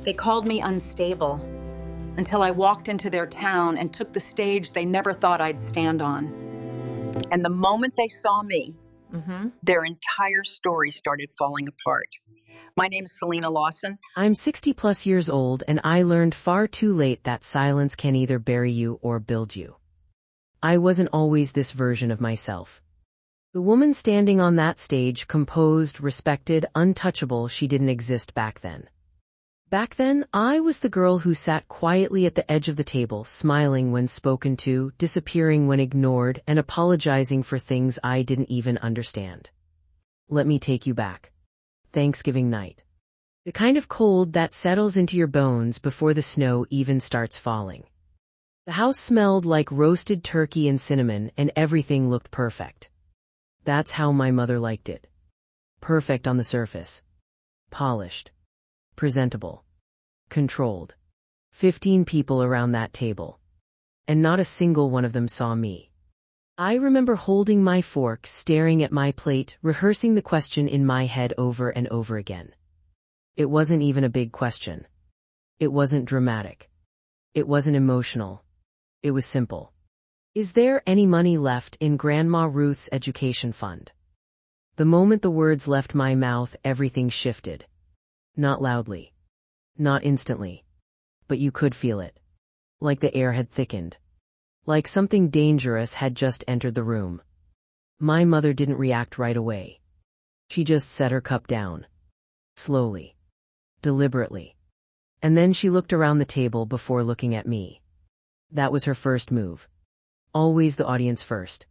They called me unstable until I walked into their town and took the stage they never thought I'd stand on. And the moment they saw me, their entire story started falling apart. My name's Selena Lawson. I'm 60 plus years old, and I learned far too late that silence can either bury you or build you. I wasn't always this version of myself. The woman standing on that stage, composed, respected, untouchable, she didn't exist back then. Back then, I was the girl who sat quietly at the edge of the table, smiling when spoken to, disappearing when ignored, and apologizing for things I didn't even understand. Let me take you back. Thanksgiving night. The kind of cold that settles into your bones before the snow even starts falling. The house smelled like roasted turkey and cinnamon, and everything looked perfect. That's how my mother liked it. Perfect on the surface. Polished. Presentable. Controlled. 15 people around that table. And not a single one of them saw me. I remember holding my fork, staring at my plate, rehearsing the question in my head over and over again. It wasn't even a big question. It wasn't dramatic. It wasn't emotional. It was simple. Is there any money left in Grandma Ruth's education fund? The moment the words left my mouth, everything shifted. Not loudly. Not instantly. But you could feel it. Like the air had thickened. Like something dangerous had just entered the room. My mother didn't react right away. She just set her cup down. Slowly. Deliberately. And then she looked around the table before looking at me. That was her first move. Always the audience first.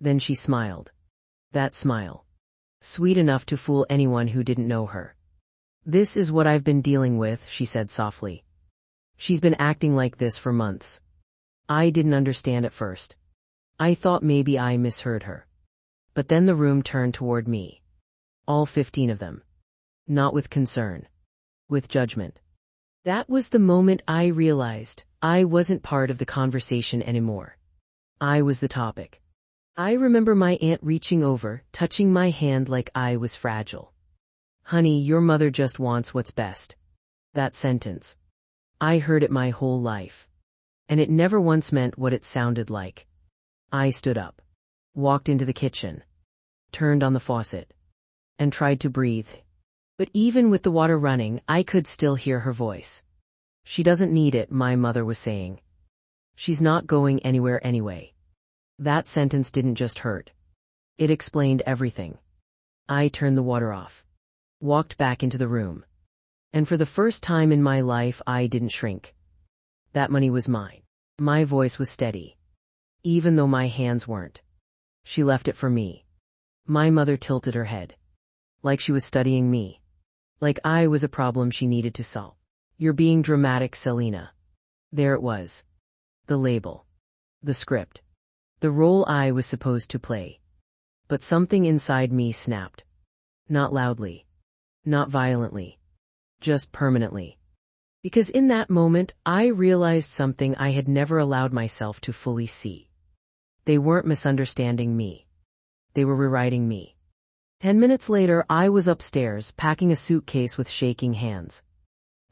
Then she smiled. That smile. Sweet enough to fool anyone who didn't know her. This is what I've been dealing with, she said softly. She's been acting like this for months. I didn't understand at first. I thought maybe I misheard her. But then the room turned toward me. All 15 of them. Not with concern. With judgment. That was the moment I realized I wasn't part of the conversation anymore. I was the topic. I remember my aunt reaching over, touching my hand like I was fragile. Honey, your mother just wants what's best. That sentence. I heard it my whole life. And it never once meant what it sounded like. I stood up. Walked into the kitchen. Turned on the faucet. And tried to breathe. But even with the water running, I could still hear her voice. She doesn't need it, my mother was saying. She's not going anywhere anyway. That sentence didn't just hurt. It explained everything. I turned the water off. Walked back into the room. And for the first time in my life, I didn't shrink. That money was mine. My voice was steady. Even though my hands weren't. She left it for me. My mother tilted her head. Like she was studying me. Like I was a problem she needed to solve. You're being dramatic, Selena. There it was. The label. The script. The role I was supposed to play. But something inside me snapped. Not loudly. Not violently. Just permanently. Because in that moment, I realized something I had never allowed myself to fully see. They weren't misunderstanding me. They were rewriting me. 10 minutes later, I was upstairs, packing a suitcase with shaking hands.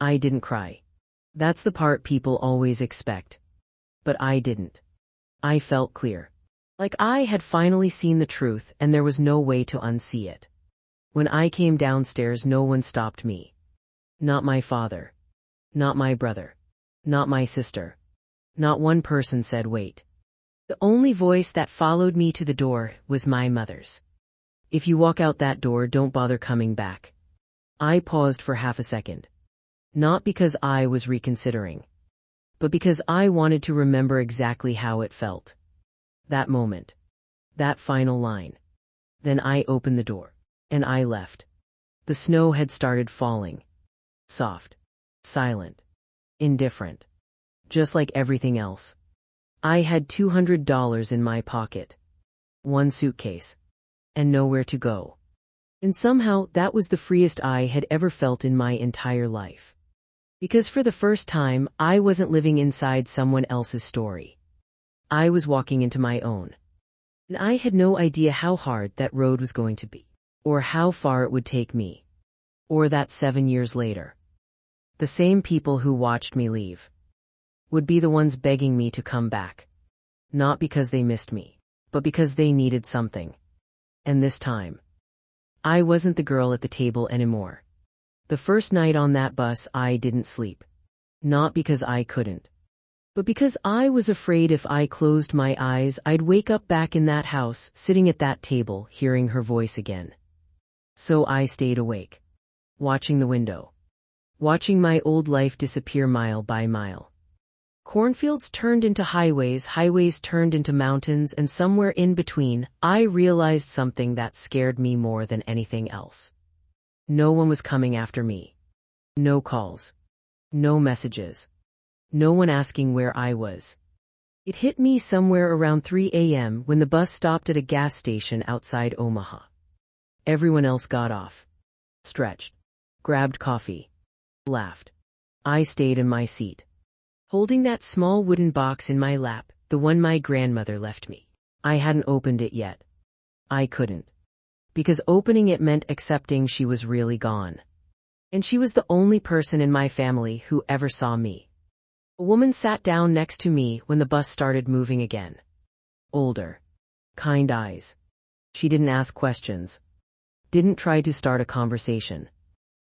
I didn't cry. That's the part people always expect. But I didn't. I felt clear. Like I had finally seen the truth, and there was no way to unsee it. When I came downstairs, no one stopped me. Not my father. Not my brother. Not my sister. Not one person said wait. The only voice that followed me to the door was my mother's. If you walk out that door, don't bother coming back. I paused for half a second. Not because I was reconsidering. But because I wanted to remember exactly how it felt. That moment. That final line. Then I opened the door. And I left. The snow had started falling. Soft. Silent. Indifferent. Just like everything else. I had $200 in my pocket. One suitcase. And nowhere to go. And somehow that was the freest I had ever felt in my entire life. Because for the first time, I wasn't living inside someone else's story. I was walking into my own. And I had no idea how hard that road was going to be. Or how far it would take me. Or that 7 years later. The same people who watched me leave would be the ones begging me to come back. Not because they missed me, but because they needed something. And this time, I wasn't the girl at the table anymore. The first night on that bus, I didn't sleep. Not because I couldn't, but because I was afraid if I closed my eyes, I'd wake up back in that house, sitting at that table, hearing her voice again. So I stayed awake, watching the window, watching my old life disappear mile by mile. Cornfields turned into highways, highways turned into mountains, and somewhere in between, I realized something that scared me more than anything else. No one was coming after me. No calls. No messages. No one asking where I was. It hit me somewhere around 3 a.m. when the bus stopped at a gas station outside Omaha. Everyone else got off, stretched, grabbed coffee, laughed. I stayed in my seat, holding that small wooden box in my lap, the one my grandmother left me. I hadn't opened it yet. I couldn't. Because opening it meant accepting she was really gone. And she was the only person in my family who ever saw me. A woman sat down next to me when the bus started moving again. Older. Kind eyes. She didn't ask questions. Didn't try to start a conversation.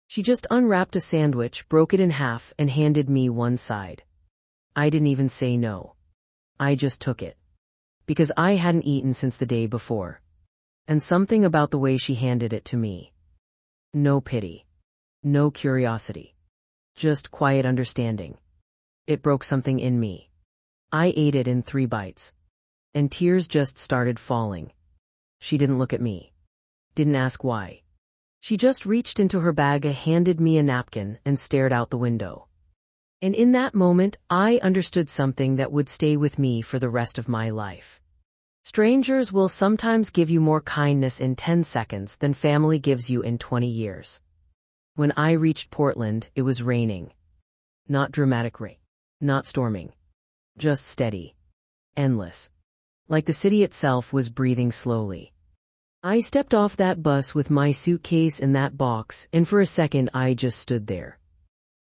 She just unwrapped a sandwich, broke it in half, and handed me one side. I didn't even say no. I just took it. Because I hadn't eaten since the day before. And something about the way she handed it to me. No pity. No curiosity. Just quiet understanding. It broke something in me. I ate it in 3 bites. And tears just started falling. She didn't look at me. Didn't ask why. She just reached into her bag, handed me a napkin, and stared out the window. And in that moment, I understood something that would stay with me for the rest of my life. Strangers will sometimes give you more kindness in 10 seconds than family gives you in 20 years. When I reached Portland, it was raining. Not dramatic rain. Not storming. Just steady. Endless. Like the city itself was breathing slowly. I stepped off that bus with my suitcase and that box, and for a second I just stood there.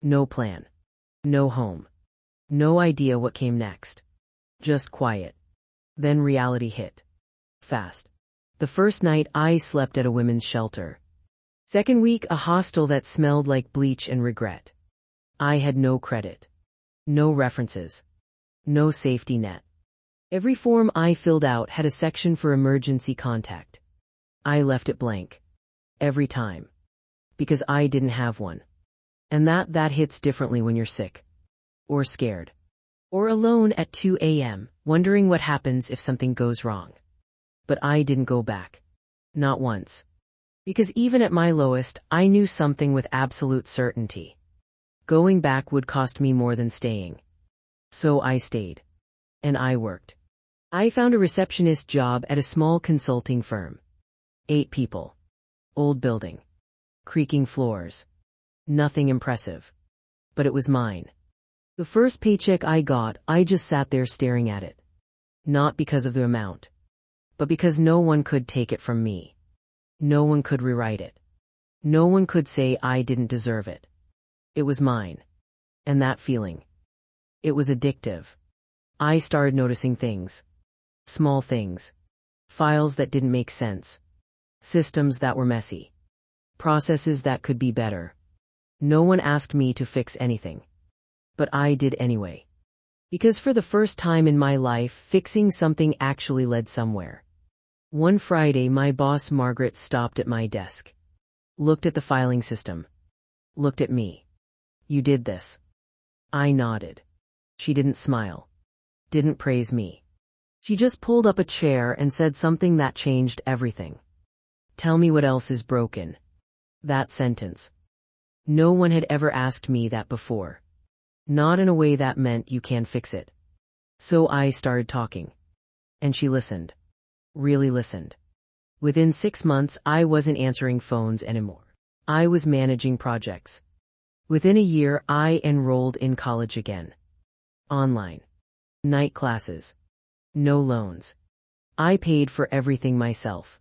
No plan. No home. No idea what came next. Just quiet. Then reality hit. Fast. The first night I slept at a women's shelter. Second week, a hostel that smelled like bleach and regret. I had no credit. No references. No safety net. Every form I filled out had a section for emergency contact. I left it blank. Every time. Because I didn't have one. And that hits differently when you're sick. Or scared. Or alone at 2 a.m., wondering what happens if something goes wrong. But I didn't go back. Not once. Because even at my lowest, I knew something with absolute certainty. Going back would cost me more than staying. So I stayed. And I worked. I found a receptionist job at a small consulting firm. 8 people. Old building. Creaking floors. Nothing impressive. But it was mine. The first paycheck I got, I just sat there staring at it. Not because of the amount. But because no one could take it from me. No one could rewrite it. No one could say I didn't deserve it. It was mine. And that feeling. It was addictive. I started noticing things. Small things. Files that didn't make sense. Systems that were messy. Processes that could be better. No one asked me to fix anything. But I did anyway. Because for the first time in my life, fixing something actually led somewhere. One Friday, my boss Margaret stopped at my desk. Looked at the filing system. Looked at me. "You did this." I nodded. She didn't smile. Didn't praise me. She just pulled up a chair and said something that changed everything. "Tell me what else is broken." That sentence. No one had ever asked me that before. Not in a way that meant you can fix it. So I started talking. And she listened. Really listened. Within 6 months, I wasn't answering phones anymore. I was managing projects. Within a year, I enrolled in college again. Online. Night classes. No loans. I paid for everything myself.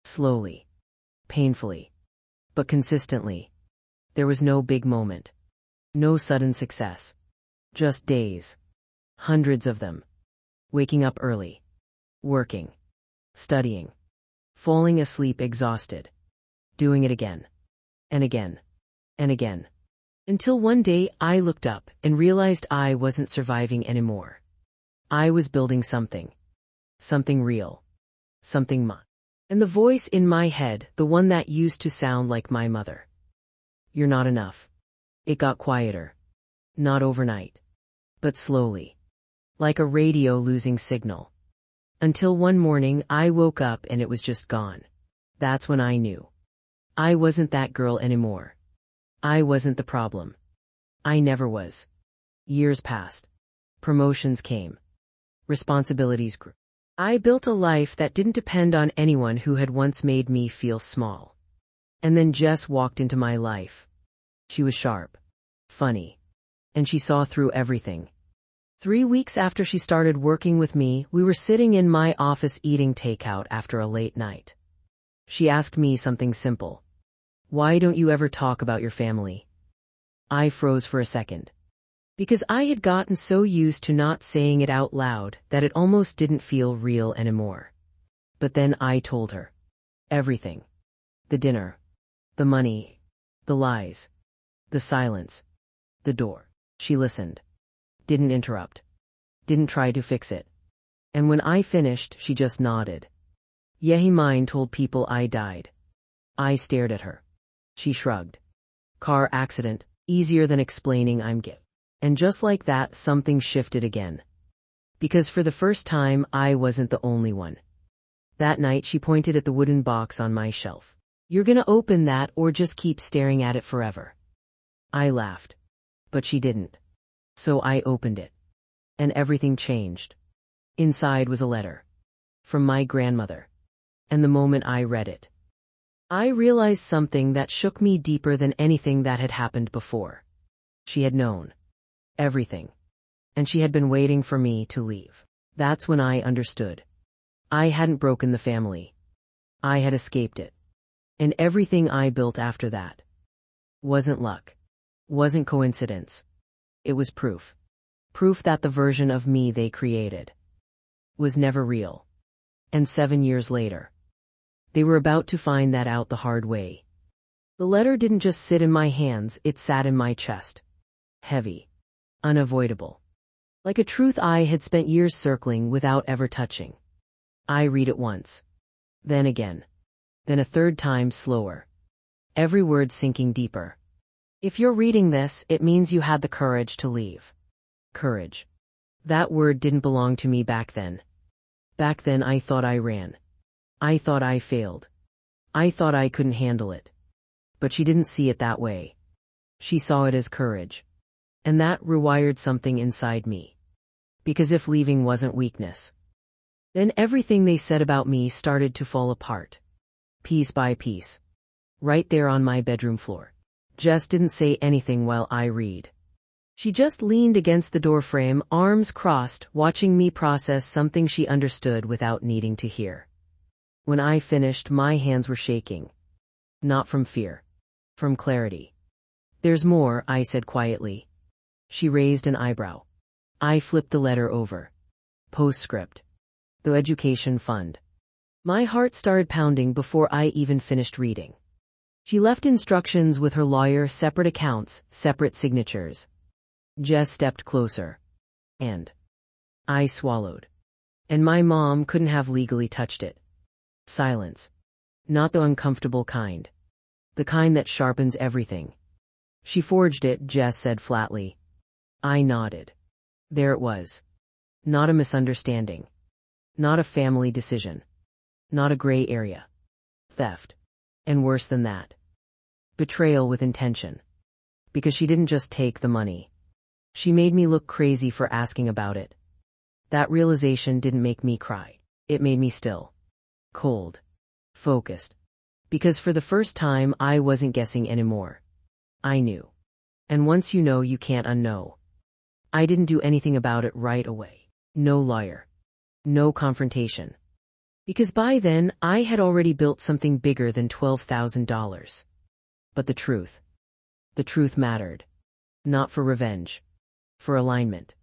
Slowly. Painfully. But consistently. There was no big moment. No sudden success. Just days. Hundreds of them. Waking up early. Working. Studying. Falling asleep exhausted. Doing it again. And again. And again. Until one day I looked up and realized I wasn't surviving anymore. I was building something. Something real. Something mine. And the voice in my head, the one that used to sound like my mother. You're not enough. It got quieter. Not overnight. But slowly. Like a radio losing signal. Until one morning I woke up and it was just gone. That's when I knew. I wasn't that girl anymore. I wasn't the problem. I never was. Years passed. Promotions came. Responsibilities grew. I built a life that didn't depend on anyone who had once made me feel small. And then Jess walked into my life. She was sharp. Funny. And she saw through everything. 3 weeks after she started working with me, we were sitting in my office eating takeout after a late night. She asked me something simple. Why don't you ever talk about your family? I froze for a second. Because I had gotten so used to not saying it out loud that it almost didn't feel real anymore. But then I told her. Everything. The dinner. The money. The lies. The silence. The door. She listened. Didn't interrupt. Didn't try to fix it. And when I finished, she just nodded. Mine told people I died. I stared at her. She shrugged. Car accident, easier than explaining I'm gay. And just like that, something shifted again. Because for the first time, I wasn't the only one. That night, she pointed at the wooden box on my shelf. You're gonna open that or just keep staring at it forever. I laughed. But she didn't. So I opened it. And everything changed. Inside was a letter. From my grandmother. And the moment I read it, I realized something that shook me deeper than anything that had happened before. She had known. Everything. And she had been waiting for me to leave. That's when I understood. I hadn't broken the family. I had escaped it. And everything I built after that wasn't luck. Wasn't coincidence. It was proof. Proof that the version of me they created was never real. And 7 years later, they were about to find that out the hard way. The letter didn't just sit in my hands, it sat in my chest. Heavy. Unavoidable. Like a truth I had spent years circling without ever touching. I read it once. Then again. Then a third time slower. Every word sinking deeper. If you're reading this, it means you had the courage to leave. Courage. That word didn't belong to me back then. Back then I thought I ran. I thought I failed. I thought I couldn't handle it. But she didn't see it that way. She saw it as courage. And that rewired something inside me. Because if leaving wasn't weakness, then everything they said about me started to fall apart. Piece by piece. Right there on my bedroom floor. Jess didn't say anything while I read. She just leaned against the doorframe, arms crossed, watching me process something she understood without needing to hear. When I finished, my hands were shaking. Not from fear. From clarity. There's more, I said quietly. She raised an eyebrow. I flipped the letter over. Postscript. The education fund. My heart started pounding before I even finished reading. She left instructions with her lawyer, separate accounts, separate signatures. Jess stepped closer. And I swallowed. And my mom couldn't have legally touched it. Silence. Not the uncomfortable kind. The kind that sharpens everything. She forged it, Jess said flatly. I nodded. There it was. Not a misunderstanding. Not a family decision. Not a gray area. Theft. And worse than that. Betrayal with intention. Because she didn't just take the money. She made me look crazy for asking about it. That realization didn't make me cry. It made me still. Cold. Focused. Because for the first time I wasn't guessing anymore. I knew. And once you know, you can't unknow. I didn't do anything about it right away. No lawyer. No confrontation. Because by then, I had already built something bigger than $12,000. But the truth mattered. Not for revenge. For alignment.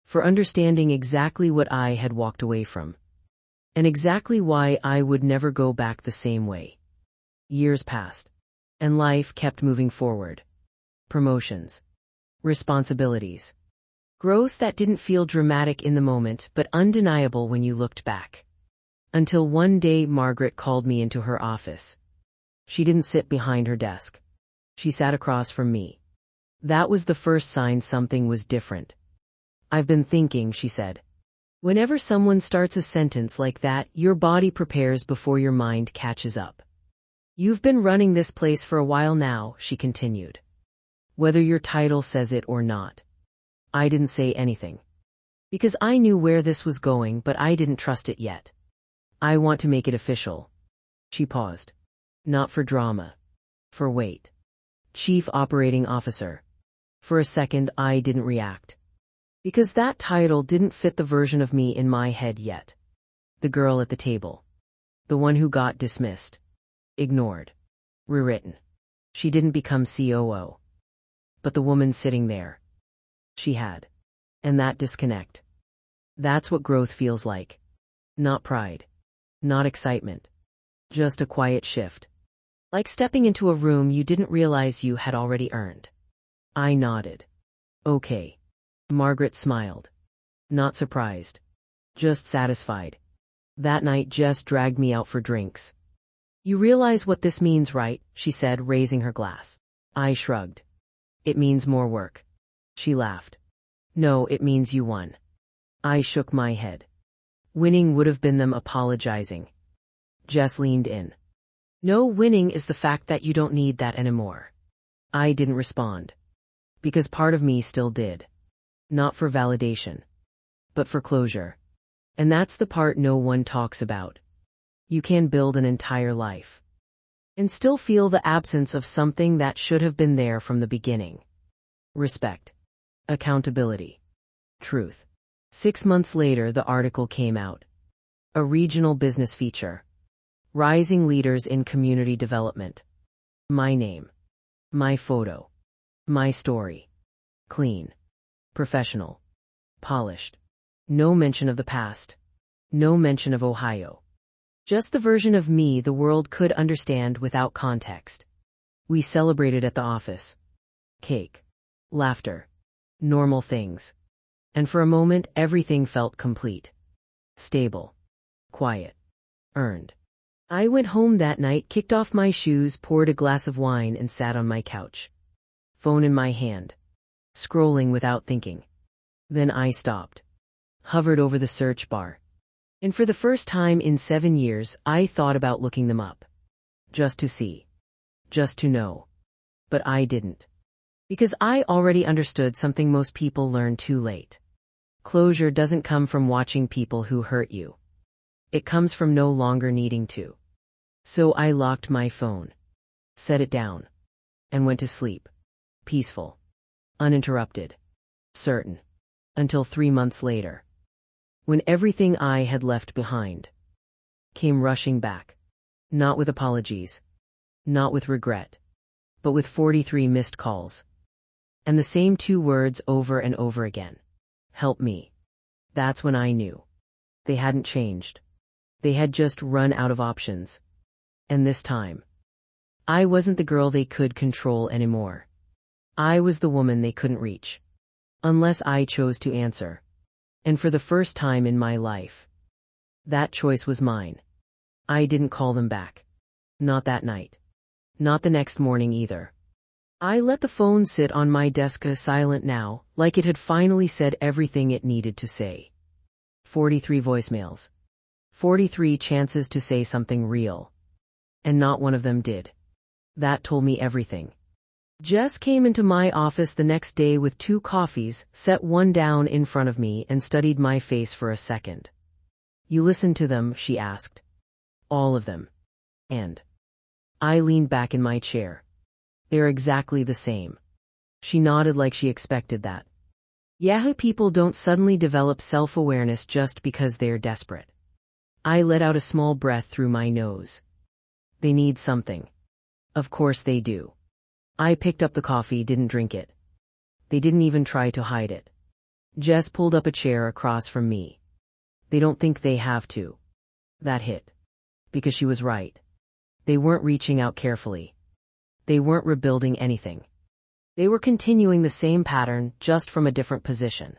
For understanding exactly what I had walked away from. And exactly why I would never go back the same way. Years passed. And life kept moving forward. Promotions. Responsibilities. Growth that didn't feel dramatic in the moment but undeniable when you looked back. Until one day Margaret called me into her office. She didn't sit behind her desk. She sat across from me. That was the first sign something was different. "I've been thinking," she said. "Whenever someone starts a sentence like that, your body prepares before your mind catches up. You've been running this place for a while now," she continued. "Whether your title says it or not." I didn't say anything. Because I knew where this was going, but I didn't trust it yet. "I want to make it official." She paused. "Not for drama. For weight. Chief Operating Officer." For a second, I didn't react. Because that title didn't fit the version of me in my head yet. The girl at the table. The one who got dismissed. Ignored. Rewritten. She didn't become COO. But the woman sitting there. She had. And that disconnect. That's what growth feels like. Not pride. Not excitement. Just a quiet shift. Like stepping into a room you didn't realize you had already earned. I nodded. "Okay." Margaret smiled. Not surprised. Just satisfied. That night Jess dragged me out for drinks. "You realize what this means, right?" she said, raising her glass. I shrugged. "It means more work." She laughed. "No, it means you won." I shook my head. Winning would have been them apologizing. Jess leaned in. "No, winning is the fact that you don't need that anymore." I didn't respond. Because part of me still did. Not for validation. But for closure. And that's the part no one talks about. You can build an entire life. And still feel the absence of something that should have been there from the beginning. Respect. Accountability. Truth. 6 months later, the article came out. A regional business feature. Rising leaders in community development. My name. My photo. My story. Clean. Professional. Polished. No mention of the past. No mention of Ohio. Just the version of me the world could understand without context. We celebrated at the office. Cake. Laughter. Normal things. And for a moment, everything felt complete. Stable. Quiet. Earned. I went home that night, kicked off my shoes, poured a glass of wine, and sat on my couch. Phone in my hand. Scrolling without thinking. Then I stopped. Hovered over the search bar. And for the first time in 7 years, I thought about looking them up. Just to see. Just to know. But I didn't. Because I already understood something most people learn too late. Closure doesn't come from watching people who hurt you. It comes from no longer needing to. So I locked my phone. Set it down. And went to sleep. Peaceful. Uninterrupted. Certain. Until 3 months later. When everything I had left behind came rushing back. Not with apologies. Not with regret. But with 43 missed calls. And the same 2 words over and over again. Help me. That's when I knew. They hadn't changed. They had just run out of options. And this time, I wasn't the girl they could control anymore. I was the woman they couldn't reach. Unless I chose to answer. And for the first time in my life, that choice was mine. I didn't call them back. Not that night. Not the next morning either. I let the phone sit on my desk silent now, like it had finally said everything it needed to say. 43 voicemails. 43 chances to say something real. And not one of them did. That told me everything. Jess came into my office the next day with 2 coffees, set one down in front of me, and studied my face for a second. "You listened to them?" she asked. "All of them." And I leaned back in my chair. "They're exactly the same." She nodded like she expected that. Yahoo people don't suddenly develop self-awareness just because they're desperate. I let out a small breath through my nose. They need something. Of course they do. I picked up the coffee, didn't drink it. They didn't even try to hide it. Jess pulled up a chair across from me. They don't think they have to. That hit. Because she was right. They weren't reaching out carefully. They weren't rebuilding anything. They were continuing the same pattern, just from a different position.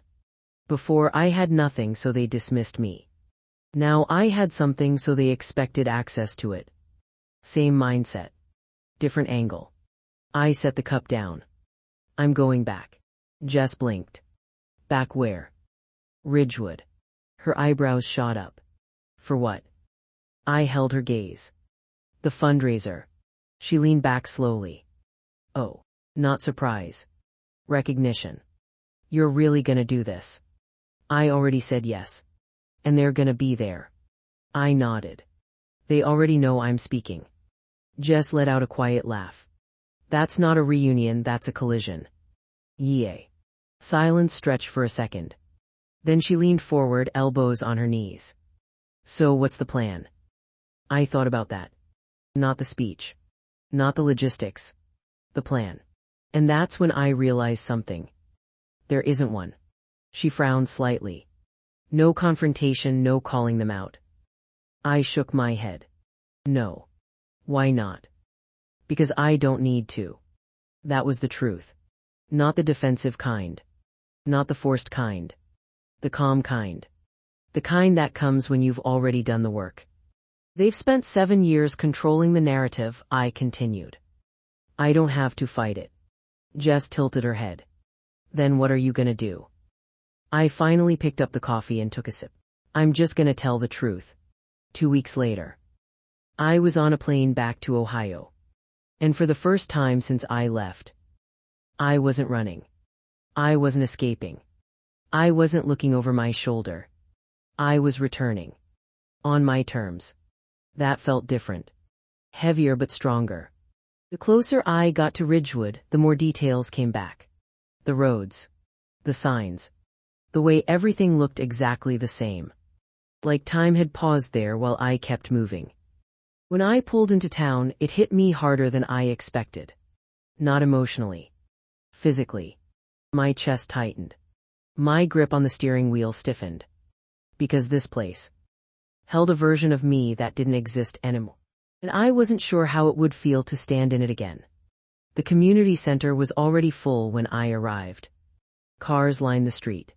Before, I had nothing, so they dismissed me. Now I had something, so they expected access to it. Same mindset. Different angle. I set the cup down. I'm going back. Jess blinked. Back where? Ridgewood. Her eyebrows shot up. For what? I held her gaze. The fundraiser. She leaned back slowly. Oh, not surprise. Recognition. You're really gonna do this? I already said yes. And they're gonna be there. I nodded. They already know I'm speaking. Jess let out a quiet laugh. That's not a reunion, that's a collision. Yay. Silence stretched for a second. Then she leaned forward, elbows on her knees. So what's the plan? I thought about that. Not the speech. Not the logistics. The plan. And that's when I realized something. There isn't one. She frowned slightly. No confrontation, no calling them out. I shook my head. No. Why not? Because I don't need to. That was the truth. Not the defensive kind. Not the forced kind. The calm kind. The kind that comes when you've already done the work. They've spent 7 years controlling the narrative, I continued. I don't have to fight it. Jess tilted her head. Then what are you gonna do? I finally picked up the coffee and took a sip. I'm just gonna tell the truth. 2 weeks later. I was on a plane back to Ohio. And for the first time since I left, I wasn't running. I wasn't escaping. I wasn't looking over my shoulder. I was returning. On my terms. That felt different. Heavier but stronger. The closer I got to Ridgewood, the more details came back. The roads. The signs. The way everything looked exactly the same. Like time had paused there while I kept moving. When I pulled into town, it hit me harder than I expected. Not emotionally. Physically. My chest tightened. My grip on the steering wheel stiffened. Because this place held a version of me that didn't exist anymore. And I wasn't sure how it would feel to stand in it again. The community center was already full when I arrived. Cars lined the street.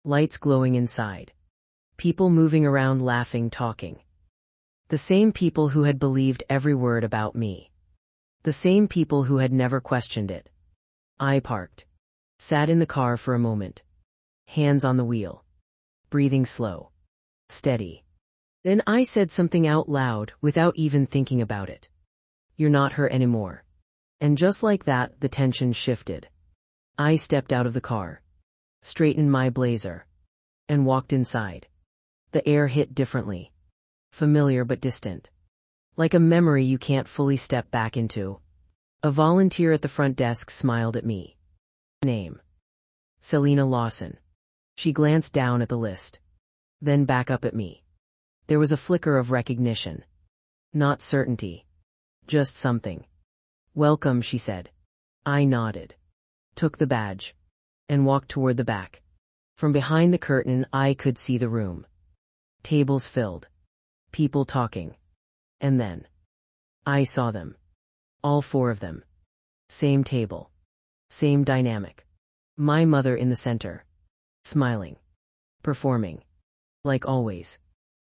Lights glowing inside. People moving around, laughing, talking. The same people who had believed every word about me. The same people who had never questioned it. I parked. Sat in the car for a moment. Hands on the wheel. Breathing slow. Steady. Then I said something out loud without even thinking about it. You're not her anymore. And just like that, the tension shifted. I stepped out of the car. Straightened my blazer. And walked inside. The air hit differently. Familiar but distant. Like a memory you can't fully step back into. A volunteer at the front desk smiled at me. Name. Selena Lawson. She glanced down at the list. Then back up at me. There was a flicker of recognition. Not certainty. Just something. Welcome, she said. I nodded. Took the badge. And walked toward the back. From behind the curtain, I could see the room. Tables filled. People talking. And then I saw them. All 4 of them. Same table. Same dynamic. My mother in the center. Smiling. Performing. Like always.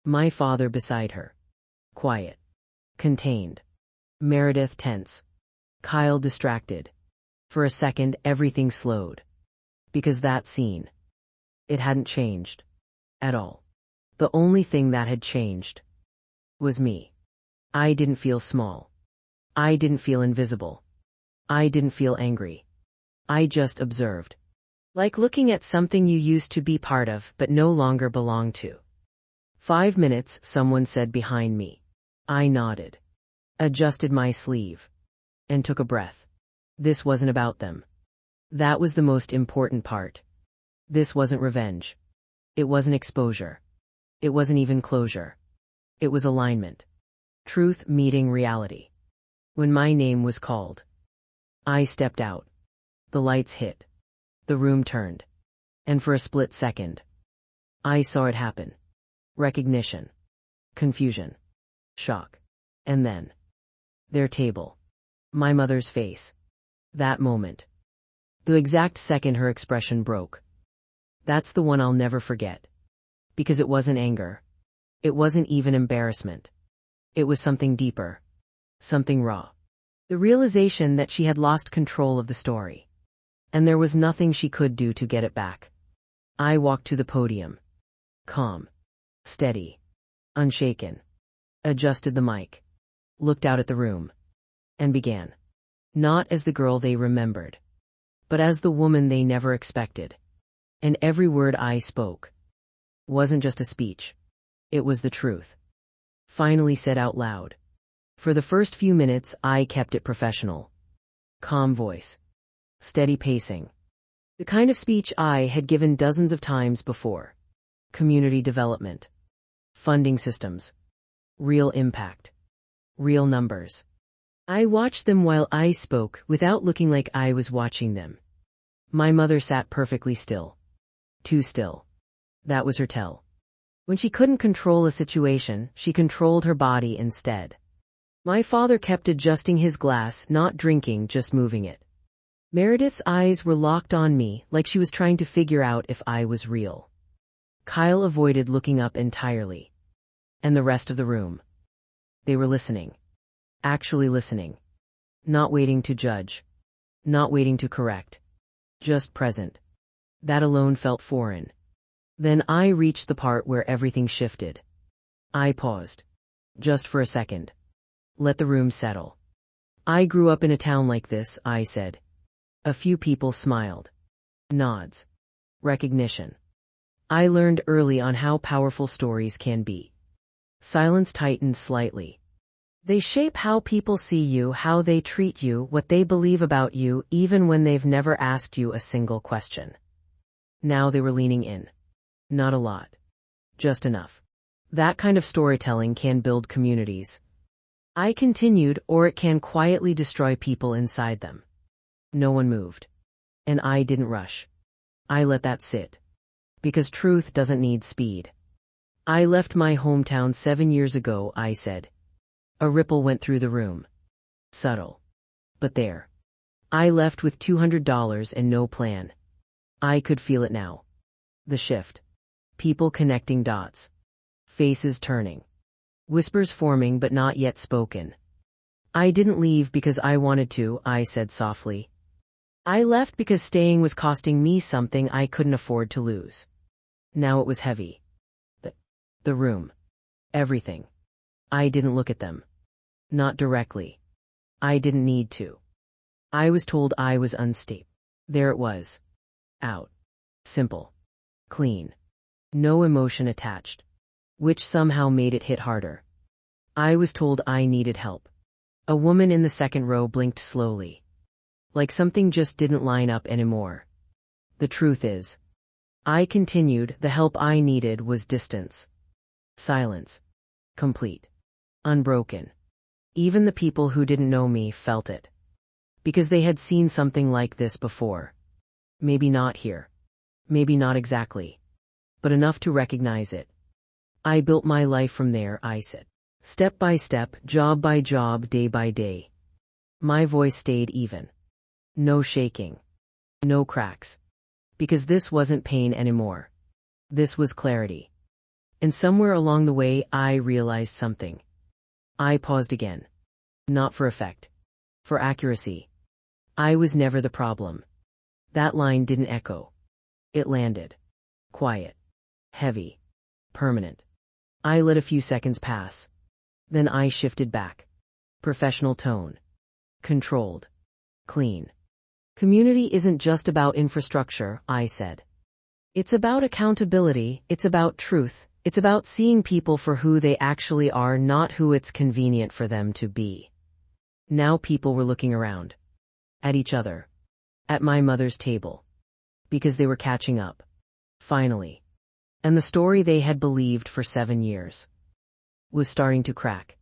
My father beside her. Quiet. Contained. Meredith tense. Kyle distracted. For a second, everything slowed. Because that scene. It hadn't changed. At all. The only thing that had changed was me. I didn't feel small. I didn't feel invisible. I didn't feel angry. I just observed. Like looking at something you used to be part of but no longer belong to. 5 minutes, someone said behind me. I nodded. Adjusted my sleeve. And took a breath. This wasn't about them. That was the most important part. This wasn't revenge. It wasn't exposure. It wasn't even closure. It was alignment. Truth meeting reality. When my name was called, I stepped out. The lights hit. The room turned. And for a split second, I saw it happen. Recognition. Confusion. Shock. And then, their table. My mother's face. That moment. The exact second her expression broke. That's the one I'll never forget. Because it wasn't anger. It wasn't even embarrassment. It was something deeper. Something raw. The realization that she had lost control of the story. And there was nothing she could do to get it back. I walked to the podium. Calm. Steady. Unshaken. Adjusted the mic. Looked out at the room. And began. Not as the girl they remembered. But as the woman they never expected. And every word I spoke wasn't just a speech. It was the truth. Finally said out loud. For the first few minutes, I kept it professional. Calm voice. Steady pacing. The kind of speech I had given dozens of times before. Community development. Funding systems. Real impact. Real numbers. I watched them while I spoke without looking like I was watching them. My mother sat perfectly still. Too still. That was her tell. When she couldn't control a situation, she controlled her body instead. My father kept adjusting his glass, not drinking, just moving it. Meredith's eyes were locked on me, like she was trying to figure out if I was real. Kyle avoided looking up entirely. And the rest of the room. They were listening. Actually listening. Not waiting to judge. Not waiting to correct. Just present. That alone felt foreign. Then I reached the part where everything shifted. I paused. Just for a second. Let the room settle. I grew up in a town like this, I said. A few people smiled. Nods. Recognition. I learned early on how powerful stories can be. Silence tightened slightly. They shape how people see you, how they treat you, what they believe about you, even when they've never asked you a single question. Now they were leaning in. Not a lot. Just enough. That kind of storytelling can build communities. I continued, or it can quietly destroy people inside them. No one moved. And I didn't rush. I let that sit. Because truth doesn't need speed. I left my hometown 7 years ago, I said. A ripple went through the room. Subtle. But there. I left with $200 and no plan. I could feel it now. The shift. People connecting dots. Faces turning. Whispers forming but not yet spoken. I didn't leave because I wanted to, I said softly. I left because staying was costing me something I couldn't afford to lose. Now it was heavy. The room. Everything. I didn't look at them. Not directly. I didn't need to. I was told I was unstable. There it was. Out. Simple. Clean. No emotion attached. Which somehow made it hit harder. I was told I needed help. A woman in the second row blinked slowly. Like something just didn't line up anymore. The truth is, I continued, the help I needed was distance. Silence. Complete. Unbroken. Even the people who didn't know me felt it. Because they had seen something like this before. Maybe not here. Maybe not exactly. But enough to recognize it. I built my life from there, I said. Step by step, job by job, day by day. My voice stayed even. No shaking. No cracks. Because this wasn't pain anymore. This was clarity. And somewhere along the way, I realized something. I paused again. Not for effect. For accuracy. I was never the problem. That line didn't echo. It landed. Quiet. Heavy. Permanent. I let a few seconds pass. Then I shifted back. Professional tone. Controlled. Clean. Community isn't just about infrastructure, I said. It's about accountability, it's about truth, it's about seeing people for who they actually are, not who it's convenient for them to be. Now people were looking around. At each other. At my mother's table. Because they were catching up. Finally. And the story they had believed for 7 years was starting to crack.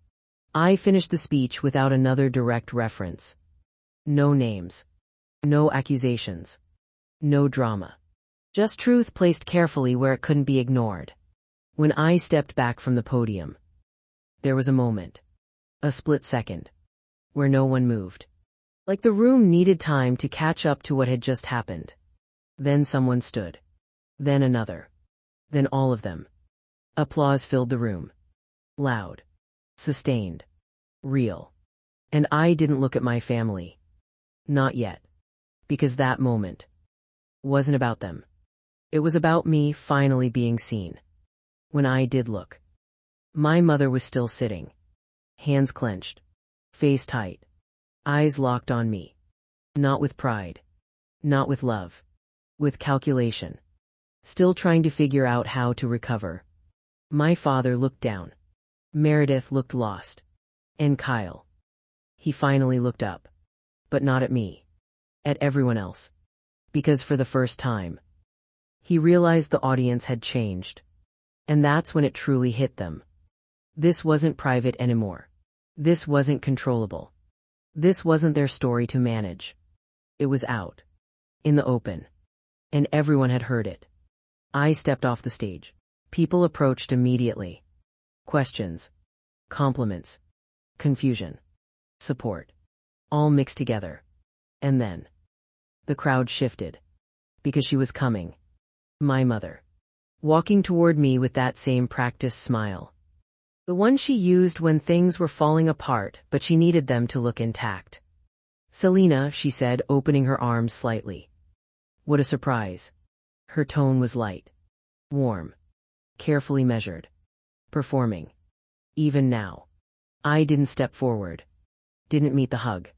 I finished the speech without another direct reference. No names. No accusations. No drama. Just truth placed carefully where it couldn't be ignored. When I stepped back from the podium, there was a moment, a split second, where no one moved. Like the room needed time to catch up to what had just happened. Then someone stood. Then another. Then all of them. Applause filled the room. Loud. Sustained. Real. And I didn't look at my family. Not yet. Because that moment wasn't about them. It was about me finally being seen. When I did look, my mother was still sitting. Hands clenched. Face tight. Eyes locked on me. Not with pride. Not with love. With calculation. Still trying to figure out how to recover. My father looked down. Meredith looked lost. And Kyle. He finally looked up. But not at me. At everyone else. Because for the first time, he realized the audience had changed. And that's when it truly hit them. This wasn't private anymore. This wasn't controllable. This wasn't their story to manage. It was out. In the open. And everyone had heard it. I stepped off the stage. People approached immediately. Questions. Compliments. Confusion. Support. All mixed together. And then the crowd shifted. Because she was coming. My mother. Walking toward me with that same practiced smile. The one she used when things were falling apart, but she needed them to look intact. "Selena," she said, opening her arms slightly. What a surprise. Her tone was light. Warm. Carefully measured. Performing. Even now. I didn't step forward. Didn't meet the hug.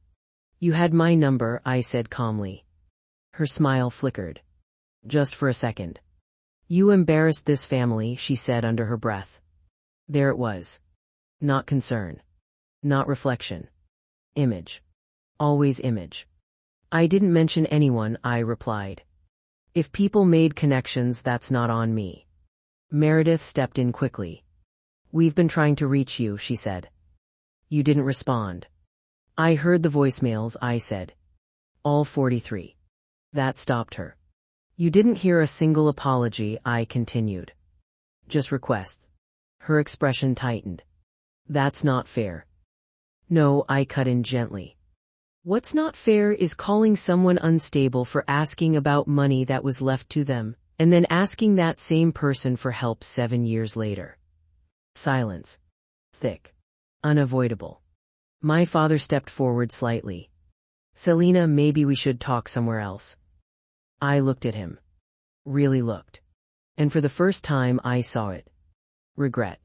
"You had my number," I said calmly. Her smile flickered. Just for a second. "You embarrassed this family," she said under her breath. There it was. Not concern. Not reflection. Image. Always image. "I didn't mention anyone," I replied. "If people made connections, that's not on me." Meredith stepped in quickly. "We've been trying to reach you," she said. "You didn't respond." "I heard the voicemails," I said. "All 43. That stopped her. "You didn't hear a single apology," I continued. "Just requests." Her expression tightened. "That's not fair." "No," I cut in gently. "What's not fair is calling someone unstable for asking about money that was left to them, and then asking that same person for help 7 years later." Silence. Thick. Unavoidable. My father stepped forward slightly. "Selena, maybe we should talk somewhere else." I looked at him. Really looked. And for the first time I saw it. Regret.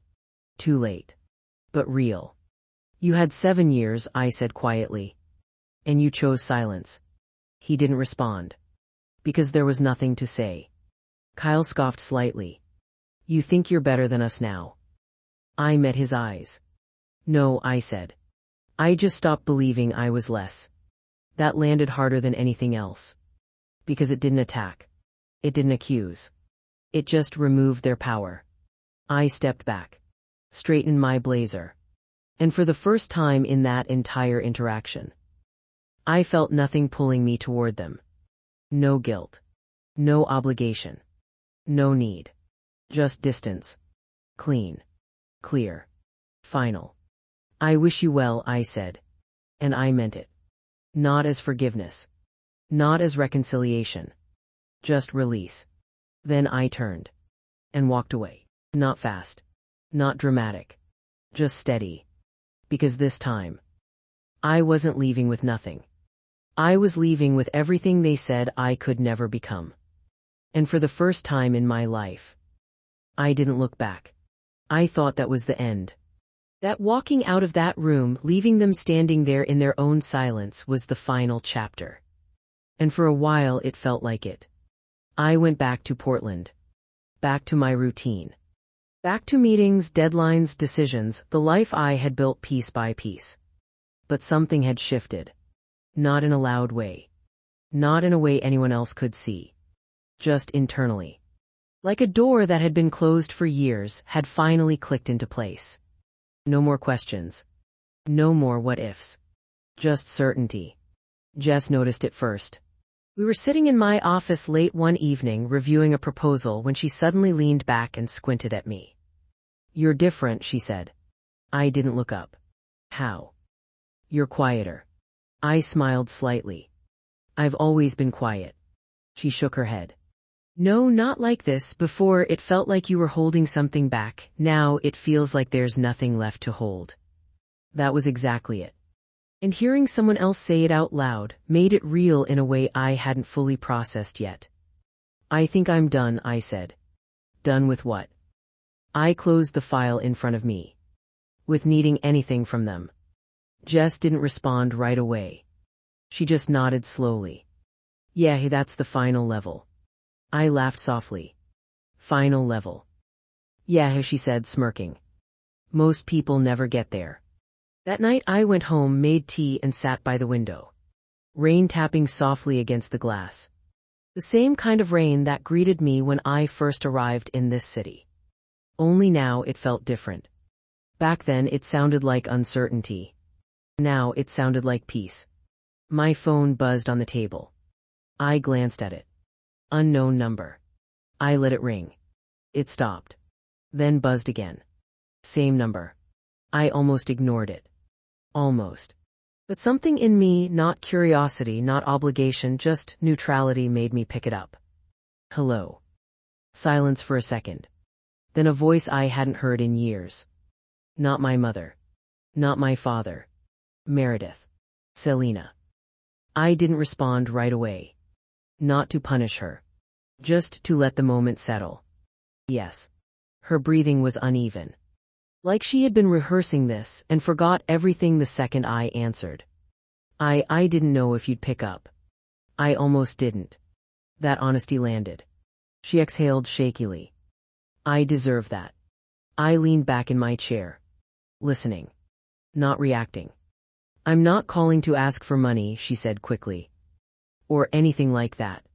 Too late. But real. "You had 7 years," I said quietly. "And you chose silence." He didn't respond. Because there was nothing to say. Kyle scoffed slightly. "You think you're better than us now?" I met his eyes. "No," I said. "I just stopped believing I was less." That landed harder than anything else. Because it didn't attack. It didn't accuse. It just removed their power. I stepped back. Straightened my blazer. And for the first time in that entire interaction, I felt nothing pulling me toward them. No guilt. No obligation. No need. Just distance. Clean. Clear. Final. "I wish you well," I said. And I meant it. Not as forgiveness. Not as reconciliation. Just release. Then I turned. And walked away. Not fast. Not dramatic. Just steady. Because this time, I wasn't leaving with nothing. I was leaving with everything they said I could never become. And for the first time in my life, I didn't look back. I thought that was the end. That walking out of that room, leaving them standing there in their own silence, was the final chapter. And for a while it felt like it. I went back to Portland. Back to my routine. Back to meetings, deadlines, decisions, the life I had built piece by piece. But something had shifted. Not in a loud way. Not in a way anyone else could see. Just internally. Like a door that had been closed for years had finally clicked into place. No more questions. No more what ifs. Just certainty. Jess noticed it first. We were sitting in my office late one evening reviewing a proposal when she suddenly leaned back and squinted at me. "You're different," she said. I didn't look up. "How?" "You're quieter." I smiled slightly. "I've always been quiet." She shook her head. "No, not like this. Before, it felt like you were holding something back. Now, it feels like there's nothing left to hold." That was exactly it. And hearing someone else say it out loud made it real in a way I hadn't fully processed yet. "I think I'm done," I said. "Done with what?" I closed the file in front of me. "With needing anything from them." Jess didn't respond right away. She just nodded slowly. "Yeah, that's the final level." I laughed softly. "Final level?" "Yeah," she said, smirking. "Most people never get there." That night I went home, made tea, and sat by the window. Rain tapping softly against the glass. The same kind of rain that greeted me when I first arrived in this city. Only now it felt different. Back then it sounded like uncertainty. Now it sounded like peace. My phone buzzed on the table. I glanced at it. Unknown number. I let it ring. It stopped. Then buzzed again. Same number. I almost ignored it. Almost. But something in me, not curiosity, not obligation, just neutrality, made me pick it up. "Hello." Silence for a second. Then a voice I hadn't heard in years. Not my mother. Not my father. Meredith. Selena. I didn't respond right away. Not to punish her. Just to let the moment settle. Yes. Her breathing was uneven. Like she had been rehearsing this and forgot everything the second I answered. I didn't know if you'd pick up." I almost didn't. That honesty landed. She exhaled shakily. "I deserve that." I leaned back in my chair. Listening. Not reacting. "I'm not calling to ask for money," she said quickly. "Or anything like that."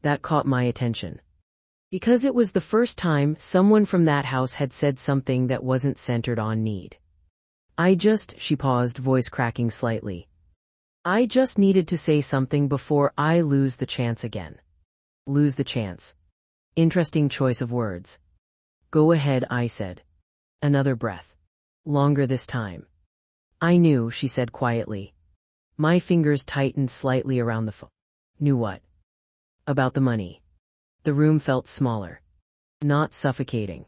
That caught my attention. Because it was the first time someone from that house had said something that wasn't centered on need. She paused, voice cracking slightly. "I just needed to say something before I lose the chance again." Lose the chance. Interesting choice of words. "Go ahead," I said. Another breath. Longer this time. "I knew," she said quietly. My fingers tightened slightly around the phone. "Knew what?" "About the money." The room felt smaller. Not suffocating.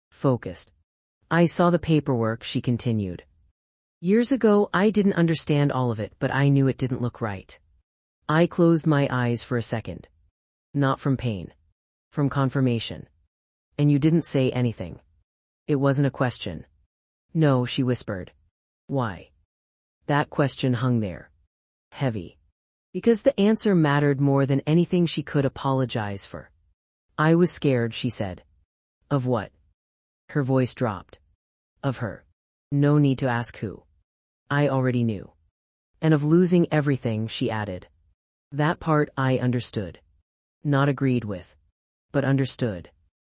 Focused. "I saw the paperwork," she continued. "Years ago, I didn't understand all of it, but I knew it didn't look right." I closed my eyes for a second. Not from pain. From confirmation. "And you didn't say anything?" It wasn't a question. "No," she whispered. "Why?" That question hung there. Heavy. Because the answer mattered more than anything she could apologize for. "I was scared," she said. "Of what?" Her voice dropped. "Of her." No need to ask who. I already knew. "And of losing everything," she added. That part I understood. Not agreed with. But understood.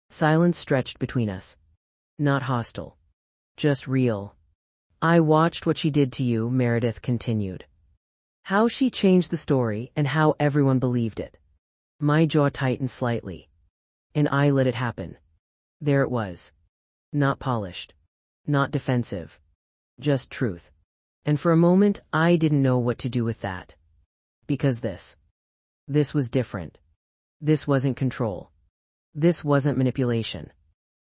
Silence stretched between us. Not hostile. Just real. "I watched what she did to you," Meredith continued. "How she changed the story and how everyone believed it." My jaw tightened slightly. And I let it happen. There it was. Not polished. Not defensive. Just truth. And for a moment, I didn't know what to do with that. Because this was different. This wasn't control. This wasn't manipulation.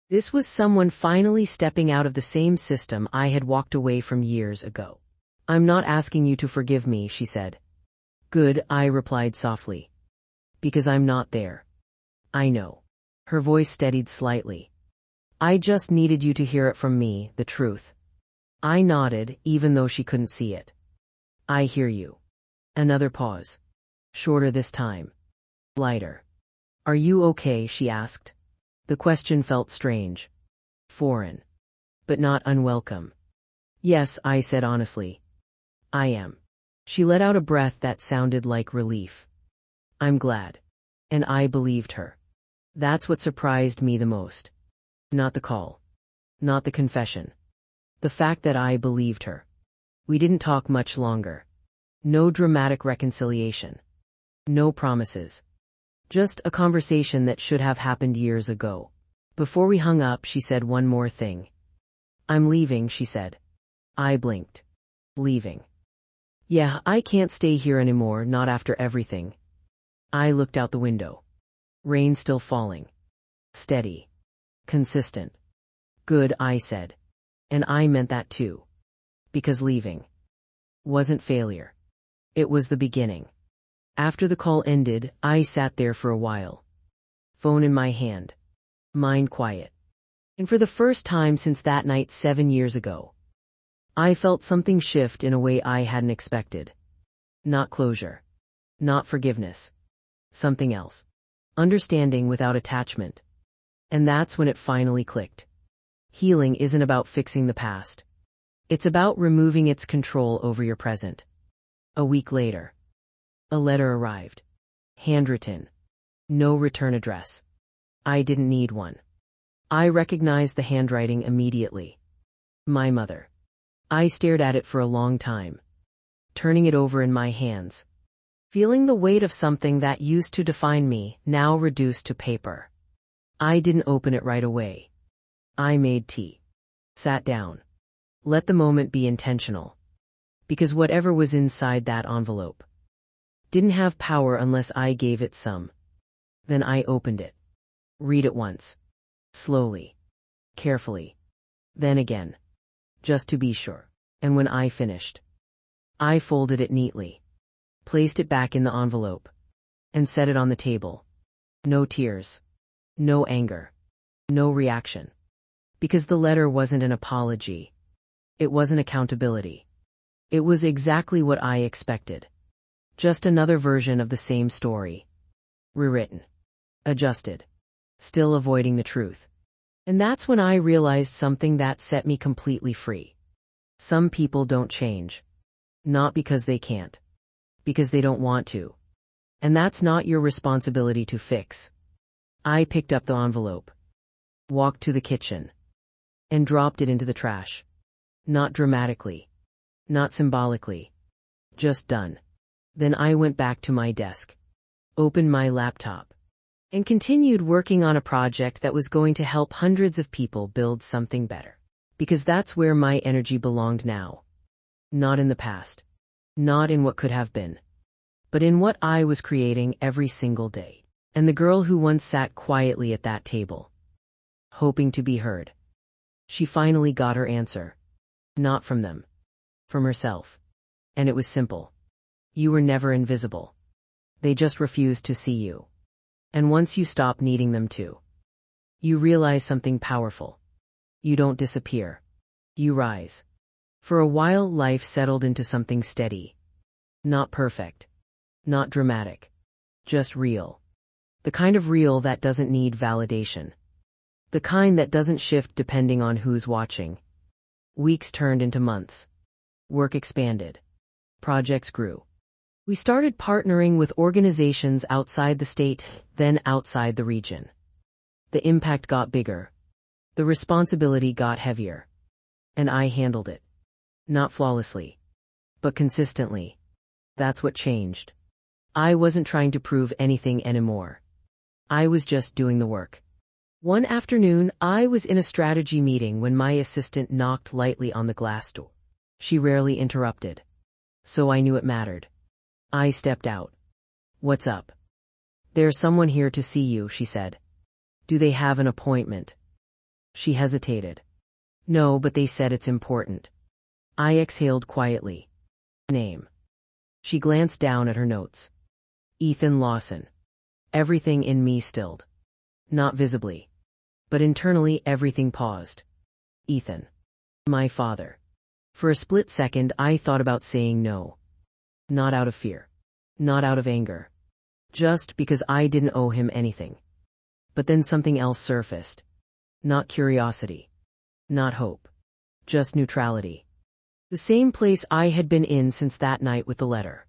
This was someone finally stepping out of the same system I had walked away from years ago. "I'm not asking you to forgive me," she said. "Good," I replied softly. "Because I'm not there." "I know." Her voice steadied slightly. "I just needed you to hear it from me, the truth." I nodded, even though she couldn't see it. "I hear you." Another pause. Shorter this time. Lighter. "Are you okay?" she asked. The question felt strange. Foreign. But not unwelcome. "Yes," I said honestly. "I am." She let out a breath that sounded like relief. "I'm glad." And I believed her. That's what surprised me the most. Not the call. Not the confession. The fact that I believed her. We didn't talk much longer. No dramatic reconciliation. No promises. Just a conversation that should have happened years ago. Before we hung up, she said one more thing. "I'm leaving," she said. I blinked. Leaving. Yeah, I can't stay here anymore, not after everything. I looked out the window. Rain still falling. Steady. Consistent. Good, I said. And I meant that too. Because leaving wasn't failure. It was the beginning. After the call ended, I sat there for a while. Phone in my hand. Mind quiet. And for the first time since that night 7 years ago, I felt something shift in a way I hadn't expected. Not closure. Not forgiveness. Something else. Understanding without attachment. And that's when it finally clicked. Healing isn't about fixing the past. It's about removing its control over your present. A week later, a letter arrived. Handwritten. No return address. I didn't need one. I recognized the handwriting immediately. My mother. I stared at it for a long time, turning it over in my hands, feeling the weight of something that used to define me, now reduced to paper. I didn't open it right away. I made tea. Sat down. Let the moment be intentional. Because whatever was inside that envelope didn't have power unless I gave it some. Then I opened it. Read it once. Slowly. Carefully. Then again. Just to be sure. And when I finished, I folded it neatly, placed it back in the envelope, and set it on the table. No tears. No anger. No reaction. Because the letter wasn't an apology. It wasn't accountability. It was exactly what I expected. Just another version of the same story. Rewritten. Adjusted. Still avoiding the truth. And that's when I realized something that set me completely free. Some people don't change. Not because they can't. Because they don't want to. And that's not your responsibility to fix. I picked up the envelope, walked to the kitchen, and dropped it into the trash. Not dramatically. Not symbolically. Just done. Then I went back to my desk, opened my laptop, and continued working on a project that was going to help hundreds of people build something better. Because that's where my energy belonged now. Not in the past. Not in what could have been. But in what I was creating every single day. And the girl who once sat quietly at that table, hoping to be heard. She finally got her answer. Not from them. From herself. And it was simple. You were never invisible. They just refused to see you. And once you stop needing them to, you realize something powerful. You don't disappear. You rise. For a while, life settled into something steady. Not perfect. Not dramatic. Just real. The kind of real that doesn't need validation. The kind that doesn't shift depending on who's watching. Weeks turned into months. Work expanded. Projects grew. We started partnering with organizations outside the state, then outside the region. The impact got bigger. The responsibility got heavier. And I handled it. Not flawlessly. But consistently. That's what changed. I wasn't trying to prove anything anymore. I was just doing the work. One afternoon, I was in a strategy meeting when my assistant knocked lightly on the glass door. She rarely interrupted. So I knew it mattered. I stepped out. What's up? There's someone here to see you, she said. Do they have an appointment? She hesitated. No, but they said it's important. I exhaled quietly. Name. She glanced down at her notes. Ethan Lawson. Everything in me stilled. Not visibly. But internally everything paused. Ethan. My father. For a split second I thought about saying no. Not out of fear. Not out of anger. Just because I didn't owe him anything. But then something else surfaced. Not curiosity. Not hope. Just neutrality. The same place I had been in since that night with the letter.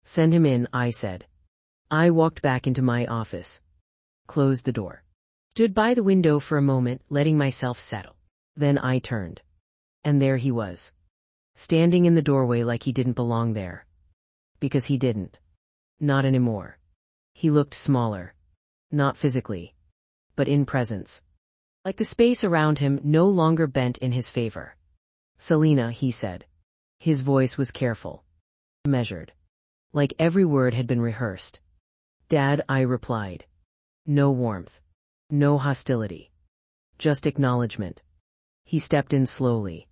Send him in, I said. I walked back into my office. Closed the door. Stood by the window for a moment, letting myself settle. Then I turned. And there he was. Standing in the doorway like he didn't belong there. Because he didn't. Not anymore. He looked smaller. Not physically, but in presence. Like the space around him no longer bent in his favor. Selena, he said. His voice was careful. Measured. Like every word had been rehearsed. Dad, I replied. No warmth. No hostility. Just acknowledgement. He stepped in slowly.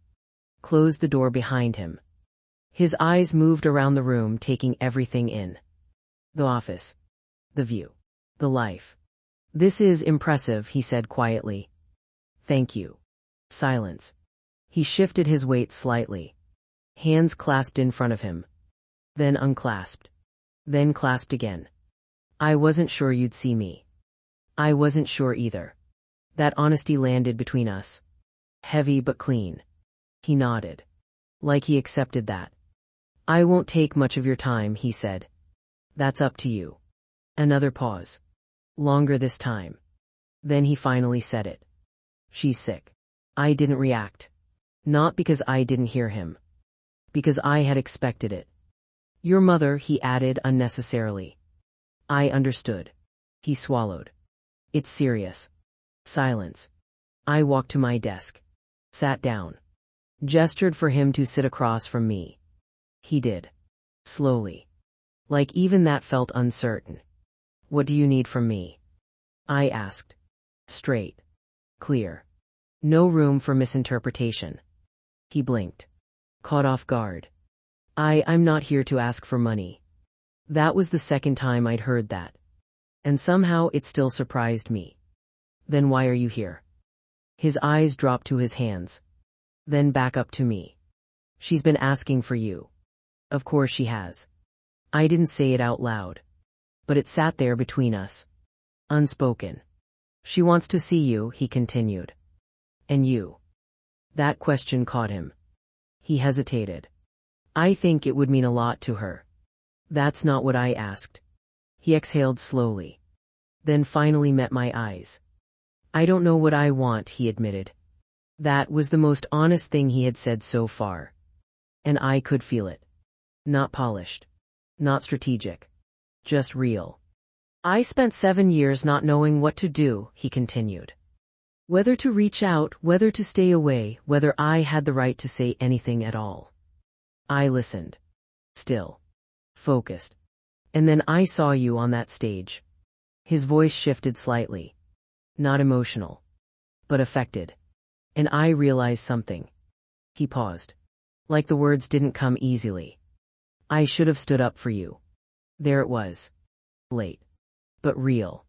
Closed the door behind him. His eyes moved around the room, taking everything in. The office. The view. The life. This is impressive, he said quietly. Thank you. Silence. He shifted his weight slightly. Hands clasped in front of him. Then unclasped. Then clasped again. I wasn't sure you'd see me. I wasn't sure either. That honesty landed between us. Heavy but clean. He nodded. Like he accepted that. I won't take much of your time, he said. That's up to you. Another pause. Longer this time. Then he finally said it. She's sick. I didn't react. Not because I didn't hear him. Because I had expected it. Your mother, he added unnecessarily. I understood. He swallowed. It's serious. Silence. I walked to my desk. Sat down. Gestured for him to sit across from me. He did. Slowly. Like even that felt uncertain. What do you need from me? I asked. Straight. Clear. No room for misinterpretation. He blinked. Caught off guard. I'm not here to ask for money. That was the second time I'd heard that. And somehow it still surprised me. Then why are you here? His eyes dropped to his hands. Then back up to me. She's been asking for you. Of course she has. I didn't say it out loud. But it sat there between us. Unspoken. She wants to see you, he continued. And you? That question caught him. He hesitated. I think it would mean a lot to her. That's not what I asked. He exhaled slowly. Then finally met my eyes. I don't know what I want, he admitted. That was the most honest thing he had said so far. And I could feel it. Not polished. Not strategic. Just real. I spent 7 years not knowing what to do, he continued. Whether to reach out, whether to stay away, whether I had the right to say anything at all. I listened. Still. Focused. And then I saw you on that stage. His voice shifted slightly. Not emotional. But affected. And I realized something. He paused. Like the words didn't come easily. I should have stood up for you. There it was. Late. But real.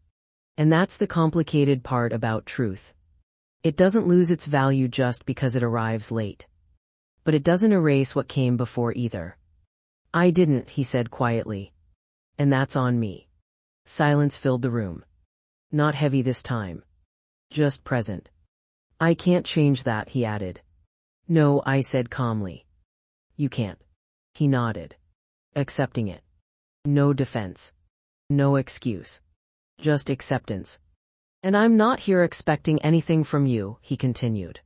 And that's the complicated part about truth. It doesn't lose its value just because it arrives late. But it doesn't erase what came before either. I didn't, he said quietly. And that's on me. Silence filled the room. Not heavy this time. Just present. I can't change that, he added. No, I said calmly. You can't. He nodded. Accepting it. No defense. No excuse. Just acceptance. And I'm not here expecting anything from you, he continued.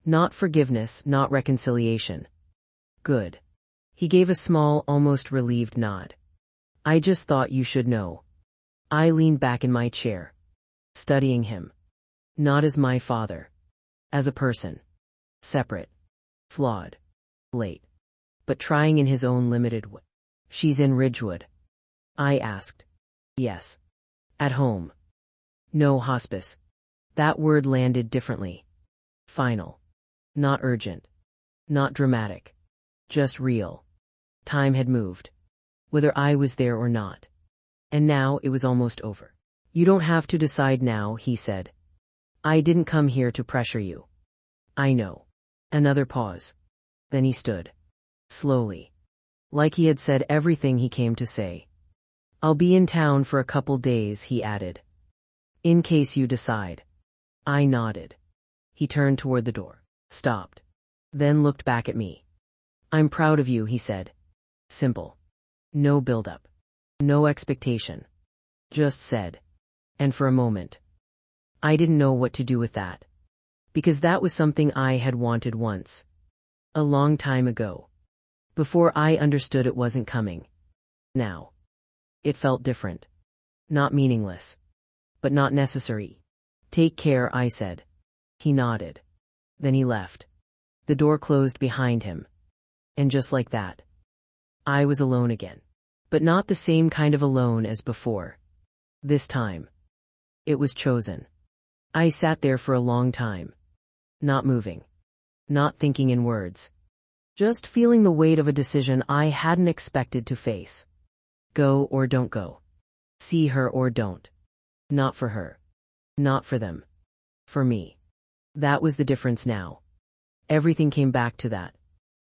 Not forgiveness, not reconciliation. Good. He gave a small, almost relieved nod. I just thought you should know. I leaned back in my chair. Studying him. Not as my father. As a person. Separate. Flawed. Late. But trying in his own limited way. She's in Ridgewood. I asked. Yes. At home. No hospice. That word landed differently. Final. Not urgent. Not dramatic. Just real. Time had moved. Whether I was there or not. And now it was almost over. You don't have to decide now, he said. I didn't come here to pressure you. I know. Another pause. Then he stood. Slowly. Like he had said everything he came to say. I'll be in town for a couple days, he added. In case you decide. I nodded. He turned toward the door. Stopped. Then looked back at me. I'm proud of you, he said. Simple. No build-up. No expectation. Just said. And for a moment. I didn't know what to do with that. Because that was something I had wanted once. A long time ago. Before I understood it wasn't coming. Now. It felt different. Not meaningless. But not necessary. Take care, I said. He nodded. Then he left. The door closed behind him. And just like that, I was alone again. But not the same kind of alone as before. This time, it was chosen. I sat there for a long time. Not moving. Not thinking in words. Just feeling the weight of a decision I hadn't expected to face. Go or don't go. See her or don't. Not for her. Not for them. For me. That was the difference now. Everything came back to that.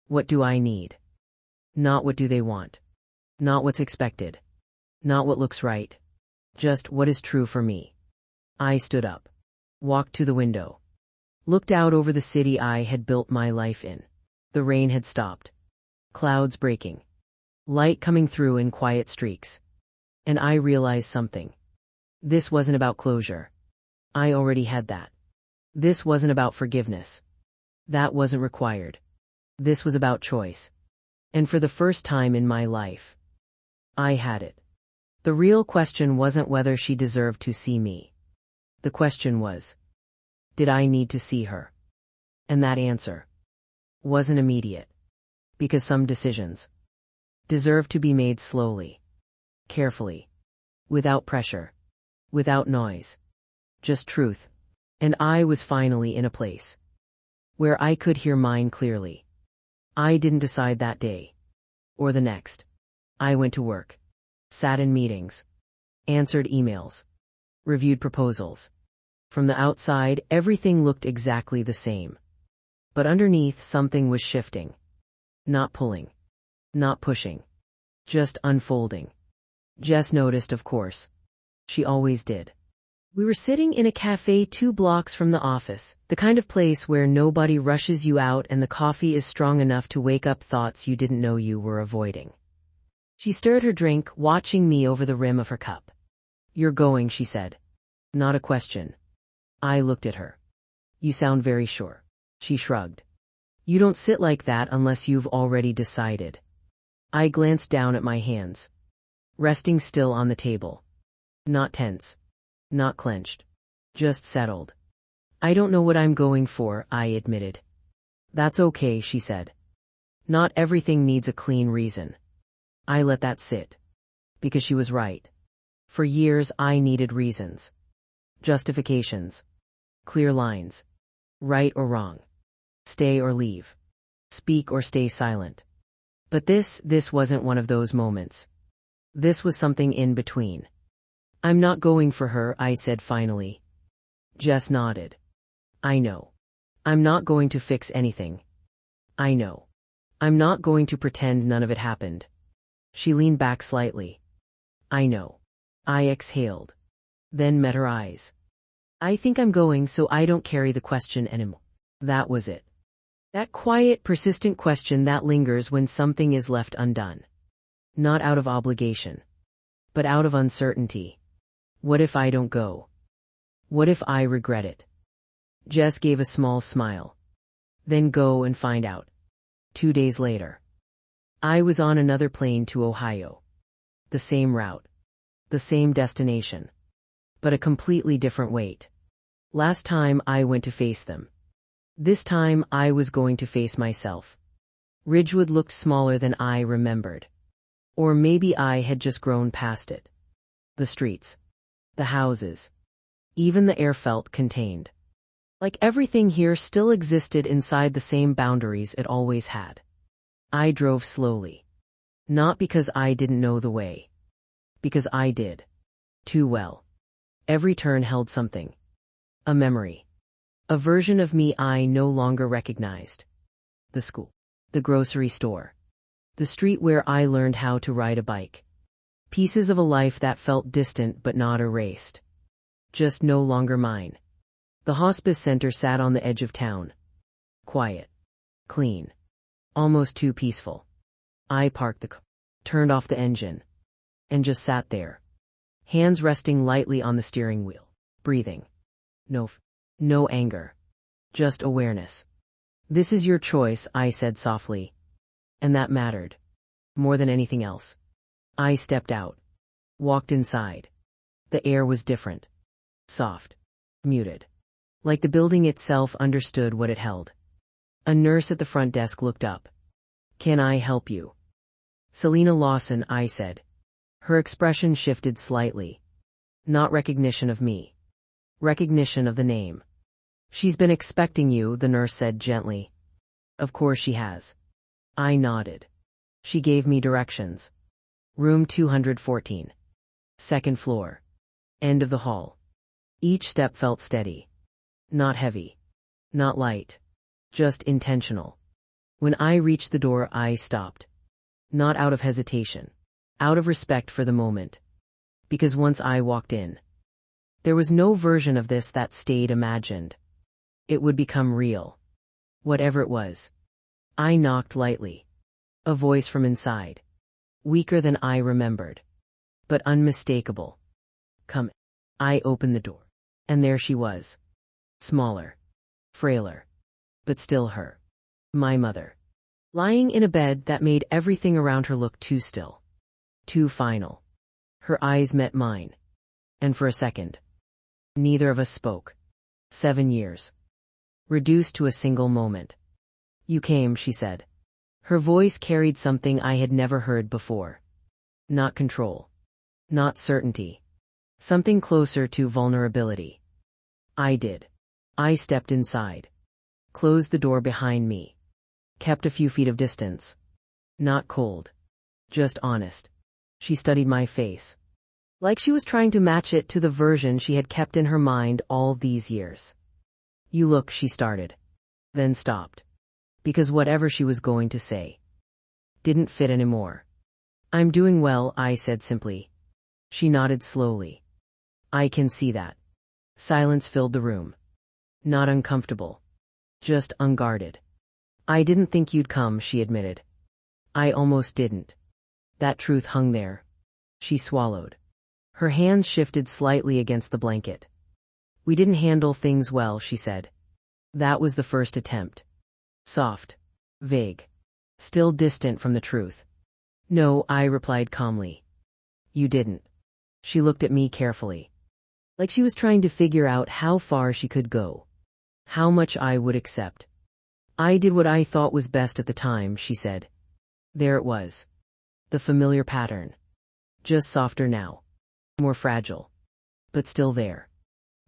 What do I need? Not what do they want. Not what's expected. Not what looks right. Just what is true for me. I stood up. Walked to the window. Looked out over the city I had built my life in. The rain had stopped. Clouds breaking. Light coming through in quiet streaks. And I realized something. This wasn't about closure. I already had that. This wasn't about forgiveness. That wasn't required. This was about choice. And for the first time in my life, I had it. The real question wasn't whether she deserved to see me. The question was, did I need to see her? And that answer wasn't immediate. Because some decisions deserve to be made slowly, carefully, without pressure, without noise, just truth. And I was finally in a place where I could hear mine clearly. I didn't decide that day. Or the next. I went to work. Sat in meetings. Answered emails. Reviewed proposals. From the outside, everything looked exactly the same. But underneath, something was shifting. Not pulling. Not pushing. Just unfolding. Jess noticed, of course. She always did. We were sitting in a cafe 2 blocks from the office, the kind of place where nobody rushes you out and the coffee is strong enough to wake up thoughts you didn't know you were avoiding. She stirred her drink, watching me over the rim of her cup. You're going, she said. Not a question. I looked at her. You sound very sure. She shrugged. You don't sit like that unless you've already decided. I glanced down at my hands. Resting still on the table. Not tense. Not clenched. Just settled. I don't know what I'm going for, I admitted. That's okay, she said. Not everything needs a clean reason. I let that sit. Because she was right. For years I needed reasons. Justifications. Clear lines. Right or wrong. Stay or leave. Speak or stay silent. But this wasn't one of those moments. This was something in between. I'm not going for her, I said finally. Jess nodded. I know. I'm not going to fix anything. I know. I'm not going to pretend none of it happened. She leaned back slightly. I know. I exhaled. Then met her eyes. I think I'm going so I don't carry the question anymore. That was it. That quiet, persistent question that lingers when something is left undone. Not out of obligation. But out of uncertainty. What if I don't go? What if I regret it? Jess gave a small smile. Then go and find out. 2 days later. I was on another plane to Ohio. The same route. The same destination. But a completely different weight. Last time I went to face them. This time I was going to face myself. Ridgewood looked smaller than I remembered. Or maybe I had just grown past it. The streets. The houses. Even the air felt contained. Like everything here still existed inside the same boundaries it always had. I drove slowly. Not because I didn't know the way. Because I did. Too well. Every turn held something. A memory. A version of me I no longer recognized. The school. The grocery store. The street where I learned how to ride a bike. Pieces of a life that felt distant but not erased. Just no longer mine. The hospice center sat on the edge of town. Quiet. Clean. Almost too peaceful. I parked the car. Turned off the engine. And just sat there. Hands resting lightly on the steering wheel. Breathing. No anger. Just awareness. This is your choice, I said softly. And that mattered. More than anything else. I stepped out. Walked inside. The air was different. Soft. Muted. Like the building itself understood what it held. A nurse at the front desk looked up. "Can I help you?" "Selena Lawson," I said. Her expression shifted slightly. Not recognition of me. Recognition of the name. "She's been expecting you," the nurse said gently. "Of course she has." I nodded. She gave me directions. Room 214. Second floor. End of the hall. Each step felt steady. Not heavy. Not light. Just intentional. When I reached the door, I stopped. Not out of hesitation. Out of respect for the moment. Because once I walked in, there was no version of this that stayed imagined. It would become real. Whatever it was. I knocked lightly. A voice from inside. Weaker than I remembered. But unmistakable. "Come." I opened the door. And there she was. Smaller. Frailer. But still her. My mother. Lying in a bed that made everything around her look too still. Too final. Her eyes met mine. And for a second, neither of us spoke. 7 years. Reduced to a single moment. "You came," she said. Her voice carried something I had never heard before. Not control. Not certainty. Something closer to vulnerability. I did. I stepped inside. Closed the door behind me. Kept a few feet of distance. Not cold. Just honest. She studied my face. Like she was trying to match it to the version she had kept in her mind all these years. "You look," she started. Then stopped. Because whatever she was going to say didn't fit anymore. "I'm doing well," I said simply. She nodded slowly. "I can see that." Silence filled the room. Not uncomfortable. Just unguarded. "I didn't think you'd come," she admitted. "I almost didn't." That truth hung there. She swallowed. Her hands shifted slightly against the blanket. "We didn't handle things well," she said. That was the first attempt. Soft. Vague. Still distant from the truth. "No," I replied calmly. "You didn't." She looked at me carefully. Like she was trying to figure out how far she could go. How much I would accept. "I did what I thought was best at the time," she said. There it was. The familiar pattern. Just softer now. More fragile. But still there.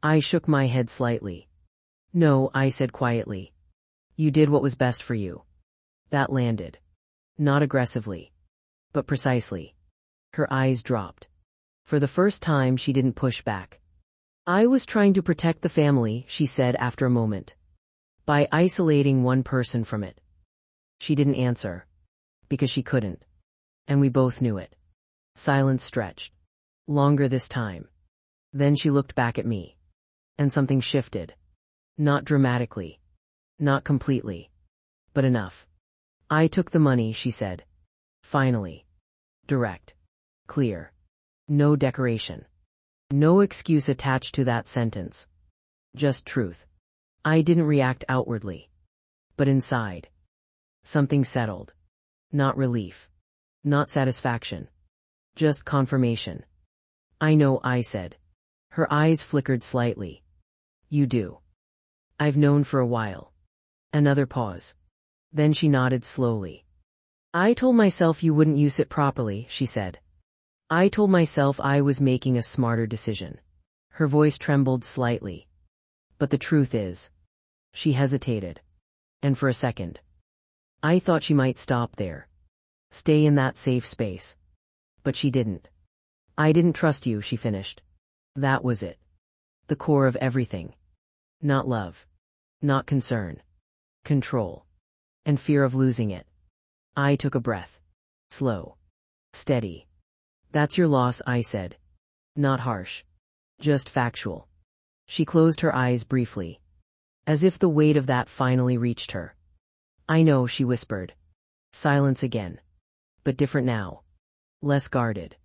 I shook my head slightly. "No," I said quietly. "You did what was best for you." That landed. Not aggressively. But precisely. Her eyes dropped. For the first time, she didn't push back. "I was trying to protect the family," she said after a moment. "By isolating one person from it." She didn't answer. Because she couldn't. And we both knew it. Silence stretched. Longer this time. Then she looked back at me. And something shifted. Not dramatically. Not completely. But enough. "I took the money," she said. Finally. Direct. Clear. No decoration. No excuse attached to that sentence. Just truth. I didn't react outwardly. But inside. Something settled. Not relief. Not satisfaction. Just confirmation. "I know," I said. Her eyes flickered slightly. "You do." "I've known for a while." Another pause. Then she nodded slowly. "I told myself you wouldn't use it properly," she said. "I told myself I was making a smarter decision." Her voice trembled slightly. "But the truth is." She hesitated. And for a second, I thought she might stop there. Stay in that safe space. But she didn't. "I didn't trust you," she finished. That was it. The core of everything. Not love. Not concern. Control. And fear of losing it. I took a breath. Slow. Steady. "That's your loss," I said. Not harsh. Just factual. She closed her eyes briefly. As if the weight of that finally reached her. "I know," she whispered. Silence again. But different now. Less guarded.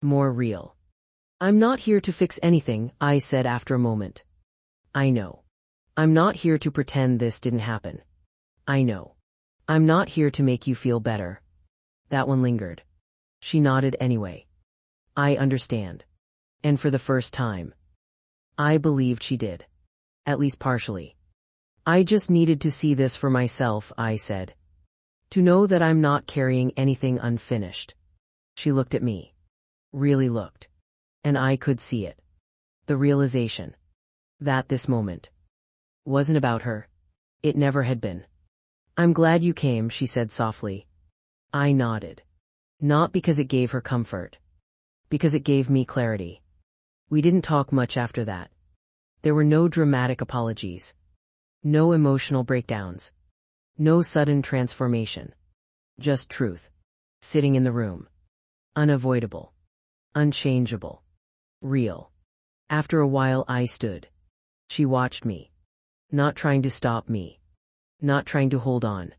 More real. "I'm not here to fix anything," I said after a moment. "I know. I'm not here to pretend this didn't happen. I know. I'm not here to make you feel better." That one lingered. She nodded anyway. I understand. And for the first time, I believed she did. At least partially. I just needed to see this for myself, I said. To know that I'm not carrying anything unfinished. She looked at me. Really looked. And I could see it. The realization. That this moment wasn't about her. It never had been. I'm glad you came, she said softly. I nodded. Not because it gave her comfort. Because it gave me clarity. We didn't talk much after that. There were no dramatic apologies. No emotional breakdowns. No sudden transformation. Just truth. Sitting in the room. Unavoidable. Unchangeable. Real. After a while I stood. She watched me. Not trying to stop me. Not trying to hold on.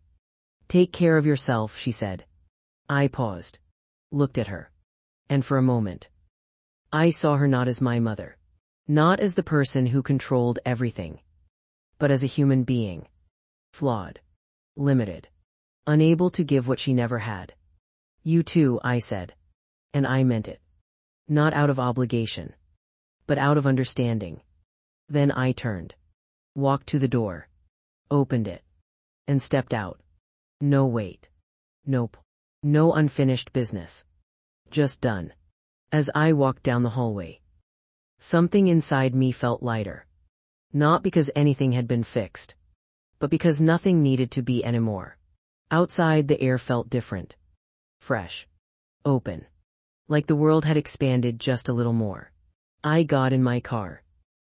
Take care of yourself, she said. I paused. Looked at her. And for a moment, I saw her not as my mother. Not as the person who controlled everything. But as a human being. Flawed. Limited. Unable to give what she never had. You too, I said. And I meant it. Not out of obligation. But out of understanding. Then I turned. Walked to the door. Opened it. And stepped out. No wait. Nope. No unfinished business. Just done. As I walked down the hallway, something inside me felt lighter. Not because anything had been fixed, but because nothing needed to be anymore. Outside the air felt different. Fresh. Open. Like the world had expanded just a little more. I got in my car.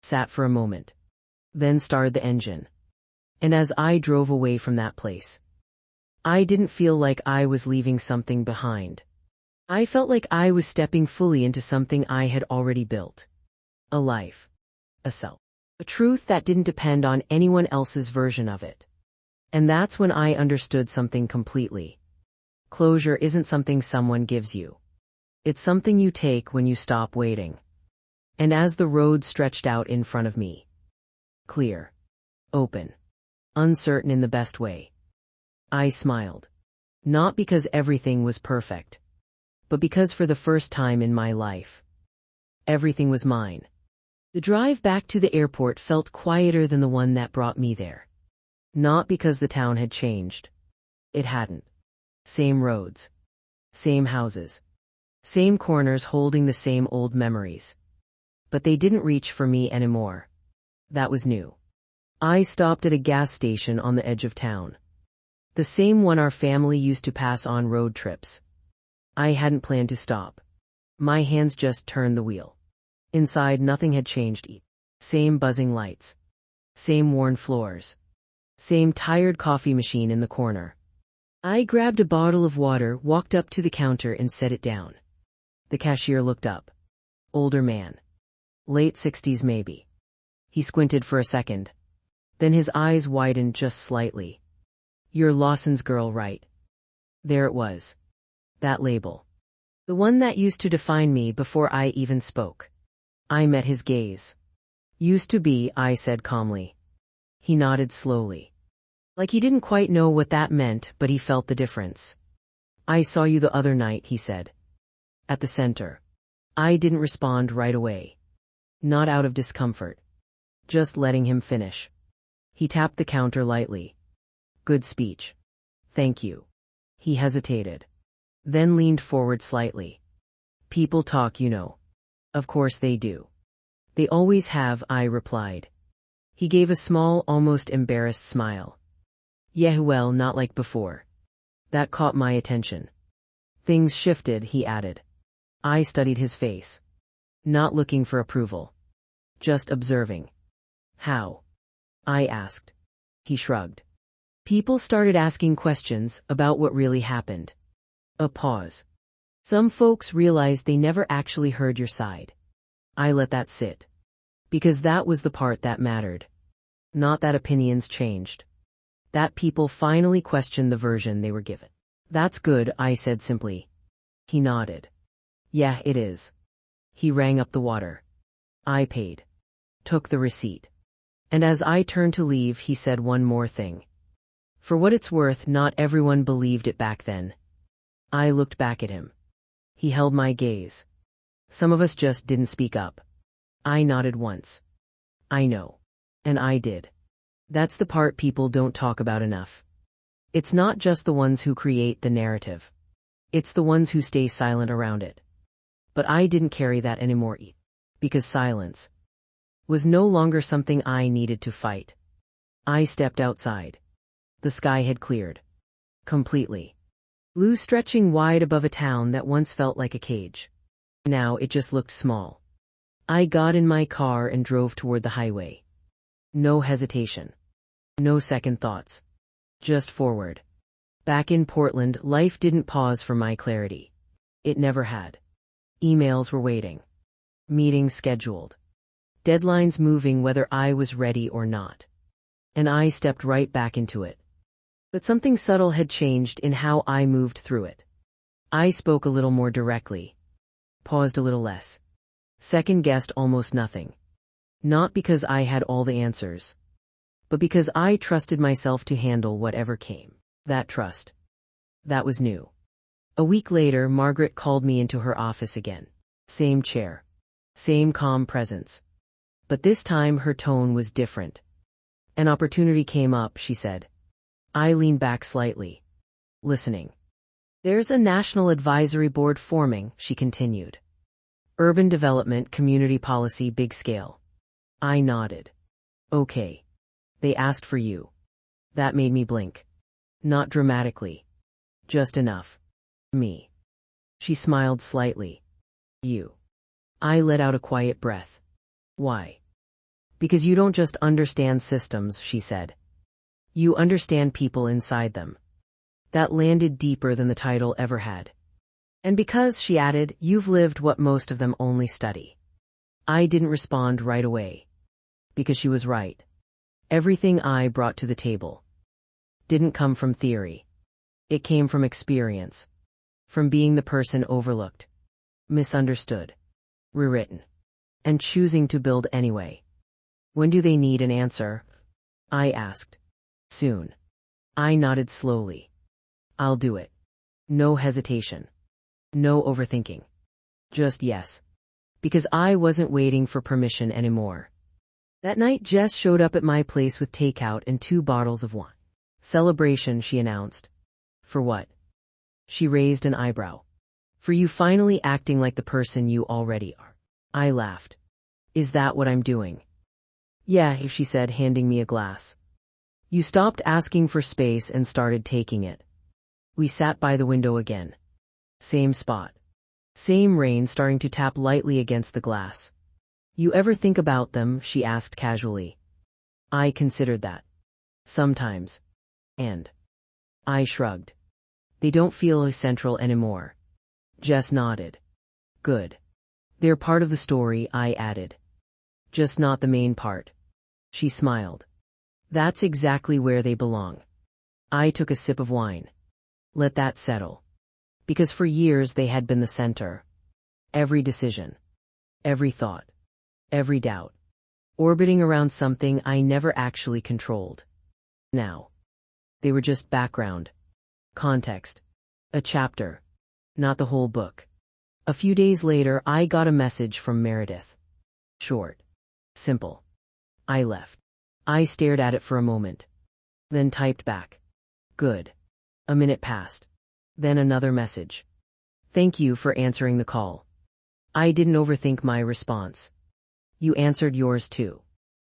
Sat for a moment. Then started the engine. And as I drove away from that place, I didn't feel like I was leaving something behind. I felt like I was stepping fully into something I had already built. A life. A self. A truth that didn't depend on anyone else's version of it. And that's when I understood something completely. Closure isn't something someone gives you. It's something you take when you stop waiting. And as the road stretched out in front of me. Clear. Open. Uncertain in the best way. I smiled. Not because everything was perfect. But because for the first time in my life, everything was mine. The drive back to the airport felt quieter than the one that brought me there. Not because the town had changed. It hadn't. Same roads. Same houses. Same corners holding the same old memories. But they didn't reach for me anymore. That was new. I stopped at a gas station on the edge of town. The same one our family used to pass on road trips. I hadn't planned to stop. My hands just turned the wheel. Inside nothing had changed. Same buzzing lights. Same worn floors. Same tired coffee machine in the corner. I grabbed a bottle of water, walked up to the counter and set it down. The cashier looked up. Older man. Late 60s maybe. He squinted for a second. Then his eyes widened just slightly. You're Lawson's girl, right? There it was. That label. The one that used to define me before I even spoke. I met his gaze. Used to be, I said calmly. He nodded slowly. Like he didn't quite know what that meant, but he felt the difference. I saw you the other night, he said. At the center. I didn't respond right away. Not out of discomfort. Just letting him finish. He tapped the counter lightly. Good speech. Thank you. He hesitated. Then leaned forward slightly. People talk, you know. Of course they do. They always have, I replied. He gave a small, almost embarrassed smile. Yeah, well, not like before. That caught my attention. Things shifted, he added. I studied his face. Not looking for approval. Just observing. How? I asked. He shrugged. People started asking questions about what really happened. A pause. Some folks realized they never actually heard your side. I let that sit. Because that was the part that mattered. Not that opinions changed. That people finally questioned the version they were given. That's good, I said simply. He nodded. Yeah, it is. He rang up the water. I paid. Took the receipt. And as I turned to leave, he said one more thing. For what it's worth, not everyone believed it back then. I looked back at him. He held my gaze. Some of us just didn't speak up. I nodded once. I know. And I did. That's the part people don't talk about enough. It's not just the ones who create the narrative. It's the ones who stay silent around it. But I didn't carry that anymore, because silence was no longer something I needed to fight. I stepped outside. The sky had cleared. Completely. Blue stretching wide above a town that once felt like a cage. Now it just looked small. I got in my car and drove toward the highway. No hesitation. No second thoughts. Just forward. Back in Portland, life didn't pause for my clarity. It never had. Emails were waiting. Meetings scheduled. Deadlines moving whether I was ready or not. And I stepped right back into it. But something subtle had changed in how I moved through it. I spoke a little more directly. Paused a little less. Second-guessed almost nothing. Not because I had all the answers, but because I trusted myself to handle whatever came. That trust. That was new. A week later, Margaret called me into her office again. Same chair. Same calm presence. But this time her tone was different. An opportunity came up, she said. I leaned back slightly. Listening. There's a national advisory board forming, she continued. Urban development, community policy, big scale. I nodded. Okay. They asked for you. That made me blink. Not dramatically. Just enough. Me. She smiled slightly. You. I let out a quiet breath. Why? Because you don't just understand systems, she said. You understand people inside them. That landed deeper than the title ever had. And because, she added, you've lived what most of them only study. I didn't respond right away. Because she was right. Everything I brought to the table didn't come from theory. It came from experience. From being the person overlooked, misunderstood, rewritten, and choosing to build anyway. When do they need an answer? I asked. Soon. I nodded slowly. I'll do it. No hesitation. No overthinking. Just yes. Because I wasn't waiting for permission anymore. That night, Jess showed up at my place with takeout and 2 bottles of wine. Celebration, she announced. For what? She raised an eyebrow. For you finally acting like the person you already are. I laughed. Is that what I'm doing? Yeah, she said, handing me a glass. You stopped asking for space and started taking it. We sat by the window again. Same spot. Same rain starting to tap lightly against the glass. You ever think about them? She asked casually. I considered that. Sometimes. And I shrugged. They don't feel essential anymore. Jess nodded. Good. They're part of the story, I added. Just not the main part. She smiled. That's exactly where they belong. I took a sip of wine. Let that settle. Because for years they had been the center. Every decision. Every thought. Every doubt. Orbiting around something I never actually controlled. Now. They were just background. Context. A chapter. Not the whole book. A few days later, I got a message from Meredith. Short. Simple. I left. I stared at it for a moment. Then typed back. Good. A minute passed. Then another message. Thank you for answering the call. I didn't overthink my response. You answered yours too.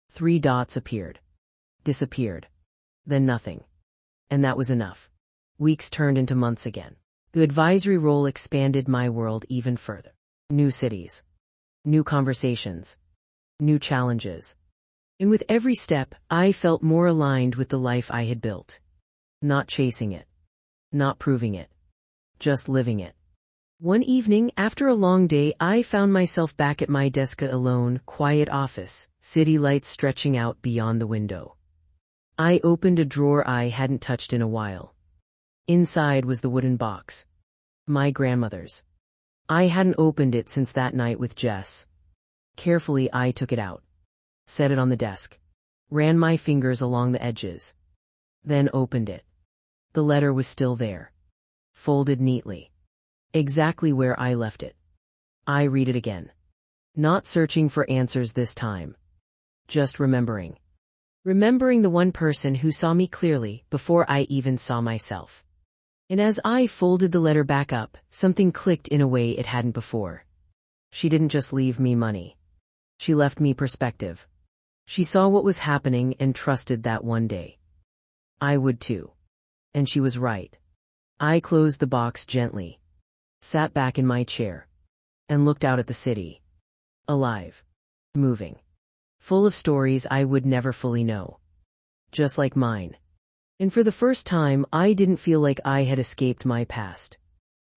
3 dots appeared. Disappeared. Then nothing. And that was enough. Weeks turned into months again. The advisory role expanded my world even further. New cities. New conversations. New challenges. And with every step, I felt more aligned with the life I had built. Not chasing it. Not proving it. Just living it. One evening, after a long day, I found myself back at my desk alone, quiet office, city lights stretching out beyond the window. I opened a drawer I hadn't touched in a while. Inside was the wooden box. My grandmother's. I hadn't opened it since that night with Jess. Carefully, I took it out. Set it on the desk. Ran my fingers along the edges. Then opened it. The letter was still there. Folded neatly. Exactly where I left it. I read it again. Not searching for answers this time. Just remembering. Remembering the one person who saw me clearly before I even saw myself. And as I folded the letter back up, something clicked in a way it hadn't before. She didn't just leave me money. She left me perspective. She saw what was happening and trusted that one day I would too. And she was right. I closed the box gently, sat back in my chair, and looked out at the city. Alive. Moving. Full of stories I would never fully know. Just like mine. And for the first time, I didn't feel like I had escaped my past.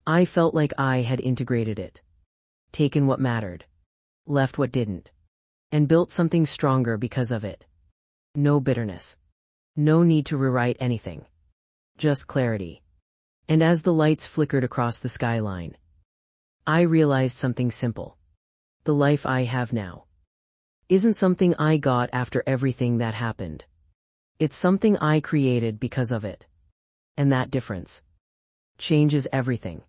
I felt like I had integrated it. Taken what mattered. Left what didn't. And built something stronger because of it. No bitterness. No need to rewrite anything. Just clarity. And as the lights flickered across the skyline, I realized something simple. The life I have now isn't something I got after everything that happened. It's something I created because of it. And that difference changes everything.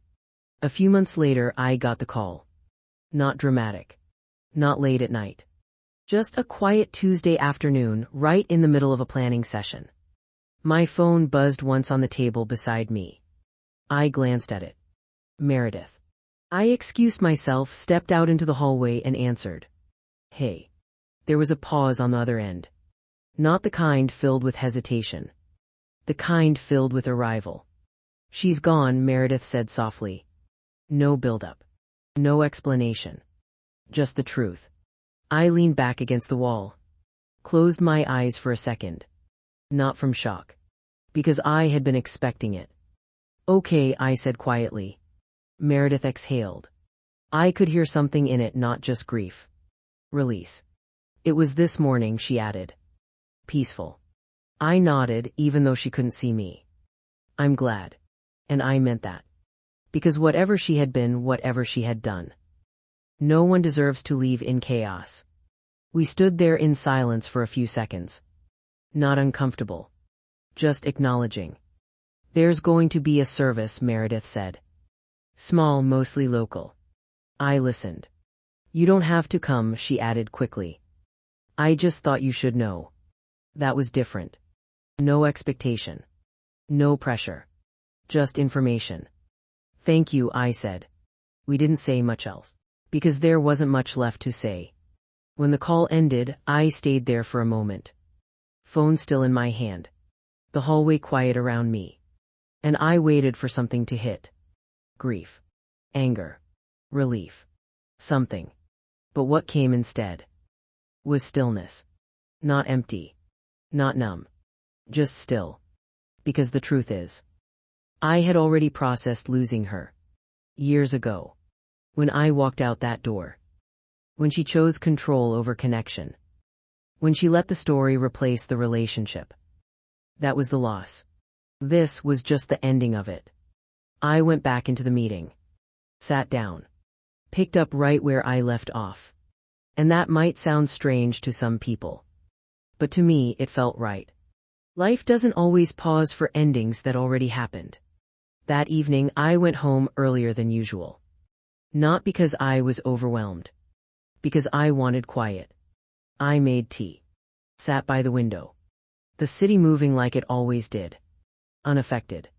A few months later, I got the call. Not dramatic. Not late at night. Just a quiet Tuesday afternoon, right in the middle of a planning session. My phone buzzed once on the table beside me. I glanced at it. Meredith. I excused myself, stepped out into the hallway, and answered. Hey. There was a pause on the other end. Not the kind filled with hesitation. The kind filled with arrival. She's gone, Meredith said softly. No build-up. No explanation. Just the truth. I leaned back against the wall. Closed my eyes for a second. Not from shock. Because I had been expecting it. Okay, I said quietly. Meredith exhaled. I could hear something in it, not just grief. Release. It was this morning, she added. Peaceful. I nodded, even though she couldn't see me. I'm glad. And I meant that. Because whatever she had been, whatever she had done, no one deserves to leave in chaos. We stood there in silence for a few seconds. Not uncomfortable. Just acknowledging. There's going to be a service, Meredith said. Small, mostly local. I listened. You don't have to come, she added quickly. I just thought you should know. That was different. No expectation. No pressure. Just information. Thank you, I said. We didn't say much else. Because there wasn't much left to say. When the call ended, I stayed there for a moment. Phone still in my hand. The hallway quiet around me. And I waited for something to hit. Grief. Anger. Relief. Something. But what came instead was stillness. Not empty. Not numb. Just still. Because the truth is, I had already processed losing her. Years ago. When I walked out that door. When she chose control over connection. When she let the story replace the relationship. That was the loss. This was just the ending of it. I went back into the meeting. Sat down. Picked up right where I left off. And that might sound strange to some people. But to me, it felt right. Life doesn't always pause for endings that already happened. That evening, I went home earlier than usual. Not because I was overwhelmed. Because I wanted quiet. I made tea. Sat by the window. The city moving like it always did. Unaffected.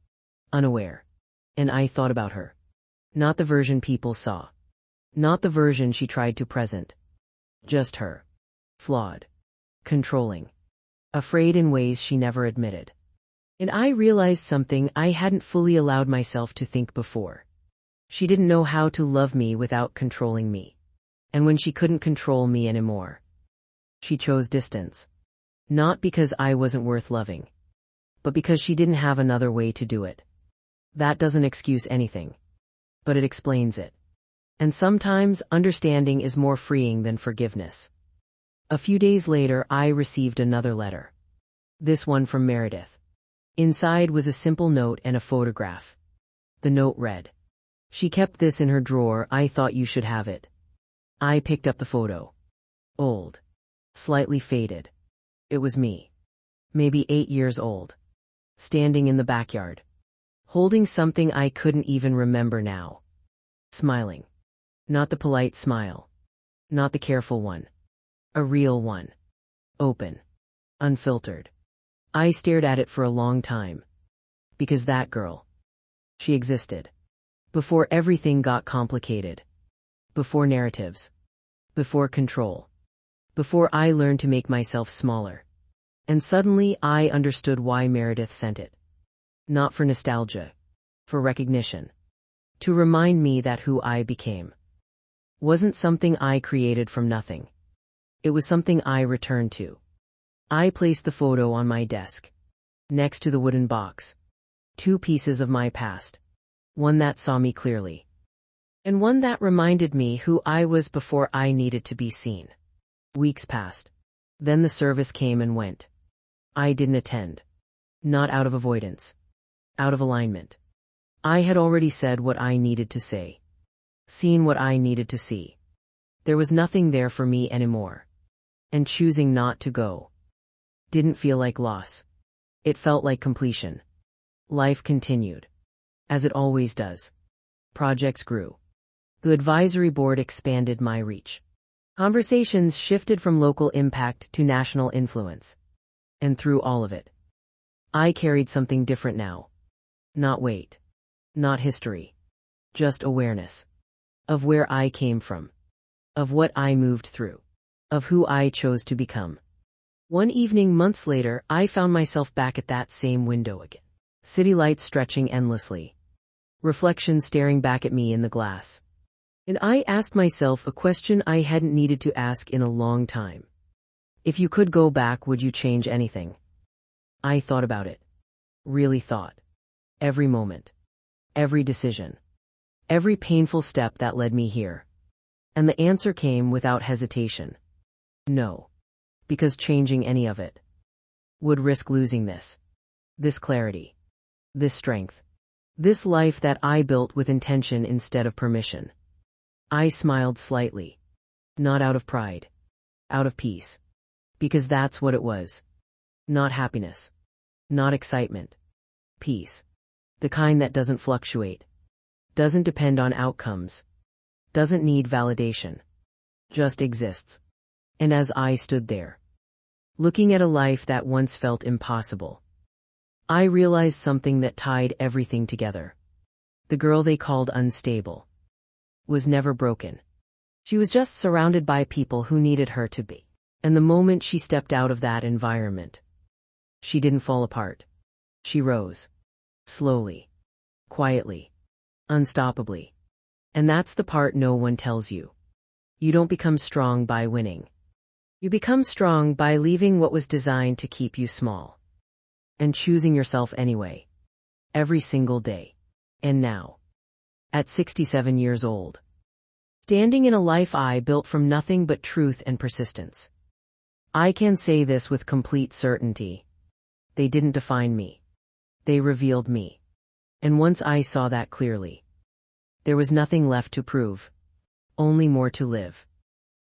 Unaware. And I thought about her. Not the version people saw. Not the version she tried to present. Just her. Flawed. Controlling. Afraid in ways she never admitted. And I realized something I hadn't fully allowed myself to think before. She didn't know how to love me without controlling me. And when she couldn't control me anymore, she chose distance. Not because I wasn't worth loving, but because she didn't have another way to do it. That doesn't excuse anything, but it explains it. And sometimes understanding is more freeing than forgiveness. A few days later, I received another letter. This one from Meredith. Inside was a simple note and a photograph. The note read, "She kept this in her drawer, I thought you should have it." I picked up the photo. Old. Slightly faded. It was me. Maybe 8 years old. Standing in the backyard. Holding something I couldn't even remember now. Smiling. Not the polite smile. Not the careful one. A real one. Open. Unfiltered. I stared at it for a long time. Because that girl. She existed. Before everything got complicated. Before narratives. Before control. Before I learned to make myself smaller. And suddenly I understood why Meredith sent it. Not for nostalgia. For recognition. To remind me that who I became wasn't something I created from nothing. It was something I returned to. I placed the photo on my desk. Next to the wooden box. 2 pieces of my past. One that saw me clearly. And one that reminded me who I was before I needed to be seen. Weeks passed. Then the service came and went. I didn't attend. Not out of avoidance. Out of alignment. I had already said what I needed to say. Seen what I needed to see. There was nothing there for me anymore. And choosing not to go didn't feel like loss. It felt like completion. Life continued. As it always does. Projects grew. The advisory board expanded my reach. Conversations shifted from local impact to national influence. And through all of it, I carried something different now. Not weight. Not history. Just awareness. Of where I came from. Of what I moved through. Of who I chose to become. One evening months later, I found myself back at that same window again. City lights stretching endlessly. Reflections staring back at me in the glass. And I asked myself a question I hadn't needed to ask in a long time. If you could go back, would you change anything? I thought about it. Really thought. Every moment. Every decision. Every painful step that led me here. And the answer came without hesitation. No. Because changing any of it would risk losing this. This clarity. This strength. This life that I built with intention instead of permission. I smiled slightly. Not out of pride. Out of peace. Because that's what it was. Not happiness. Not excitement. Peace. The kind that doesn't fluctuate. Doesn't depend on outcomes. Doesn't need validation. Just exists. And as I stood there, looking at a life that once felt impossible, I realized something that tied everything together. The girl they called unstable was never broken. She was just surrounded by people who needed her to be. And the moment she stepped out of that environment, she didn't fall apart. She rose. Slowly. Quietly. Unstoppably. And that's the part no one tells you. You don't become strong by winning. You become strong by leaving what was designed to keep you small. And choosing yourself anyway. Every single day. And now, at 67 years old, standing in a life I built from nothing but truth and persistence, I can say this with complete certainty. They didn't define me. They revealed me. And once I saw that clearly, there was nothing left to prove. Only more to live.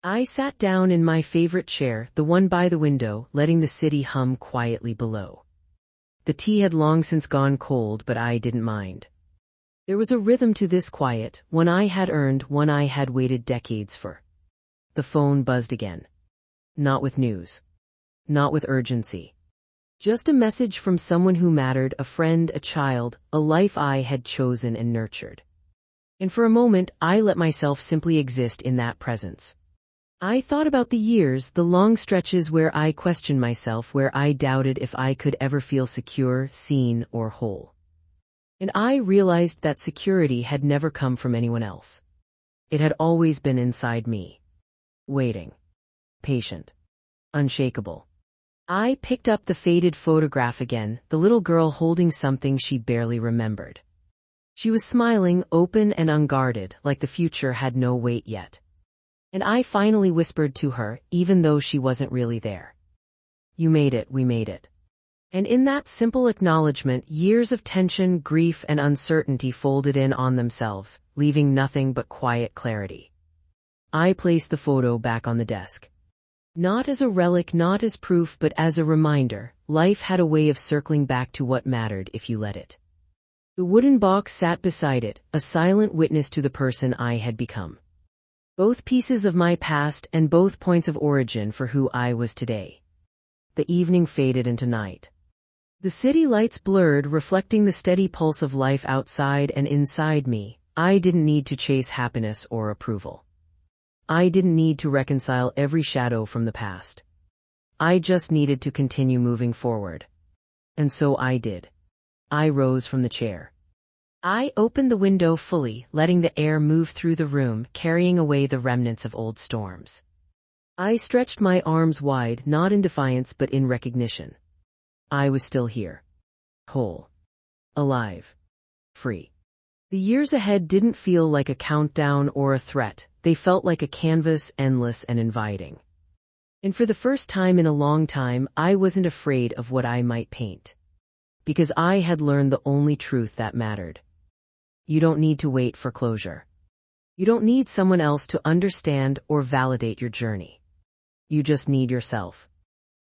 I sat down in my favorite chair, the one by the window, letting the city hum quietly below. The tea had long since gone cold, but I didn't mind. There was a rhythm to this quiet, one I had earned, one I had waited decades for. The phone buzzed again. Not with news. Not with urgency. Just a message from someone who mattered, a friend, a child, a life I had chosen and nurtured. And for a moment, I let myself simply exist in that presence. I thought about the years, the long stretches where I questioned myself, where I doubted if I could ever feel secure, seen, or whole. And I realized that security had never come from anyone else. It had always been inside me. Waiting. Patient. Unshakable. I picked up the faded photograph again, the little girl holding something she barely remembered. She was smiling, open and unguarded, like the future had no weight yet. And I finally whispered to her, even though she wasn't really there. You made it, we made it. And in that simple acknowledgement, years of tension, grief, and uncertainty folded in on themselves, leaving nothing but quiet clarity. I placed the photo back on the desk. Not as a relic, not as proof, but as a reminder. Life had a way of circling back to what mattered if you let it. The wooden box sat beside it, a silent witness to the person I had become. Both pieces of my past and both points of origin for who I was today. The evening faded into night. The city lights blurred, reflecting the steady pulse of life outside and inside me. I didn't need to chase happiness or approval. I didn't need to reconcile every shadow from the past. I just needed to continue moving forward. And so I did. I rose from the chair. I opened the window fully, letting the air move through the room, carrying away the remnants of old storms. I stretched my arms wide, not in defiance but in recognition. I was still here. Whole. Alive. Free. The years ahead didn't feel like a countdown or a threat. They felt like a canvas, endless and inviting. And for the first time in a long time, I wasn't afraid of what I might paint. Because I had learned the only truth that mattered. You don't need to wait for closure. You don't need someone else to understand or validate your journey. You just need yourself.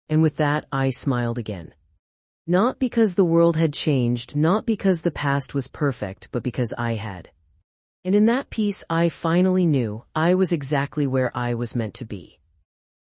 And with that, I smiled again. Not because the world had changed, not because the past was perfect, but because I had. And in that piece, I finally knew I was exactly where I was meant to be.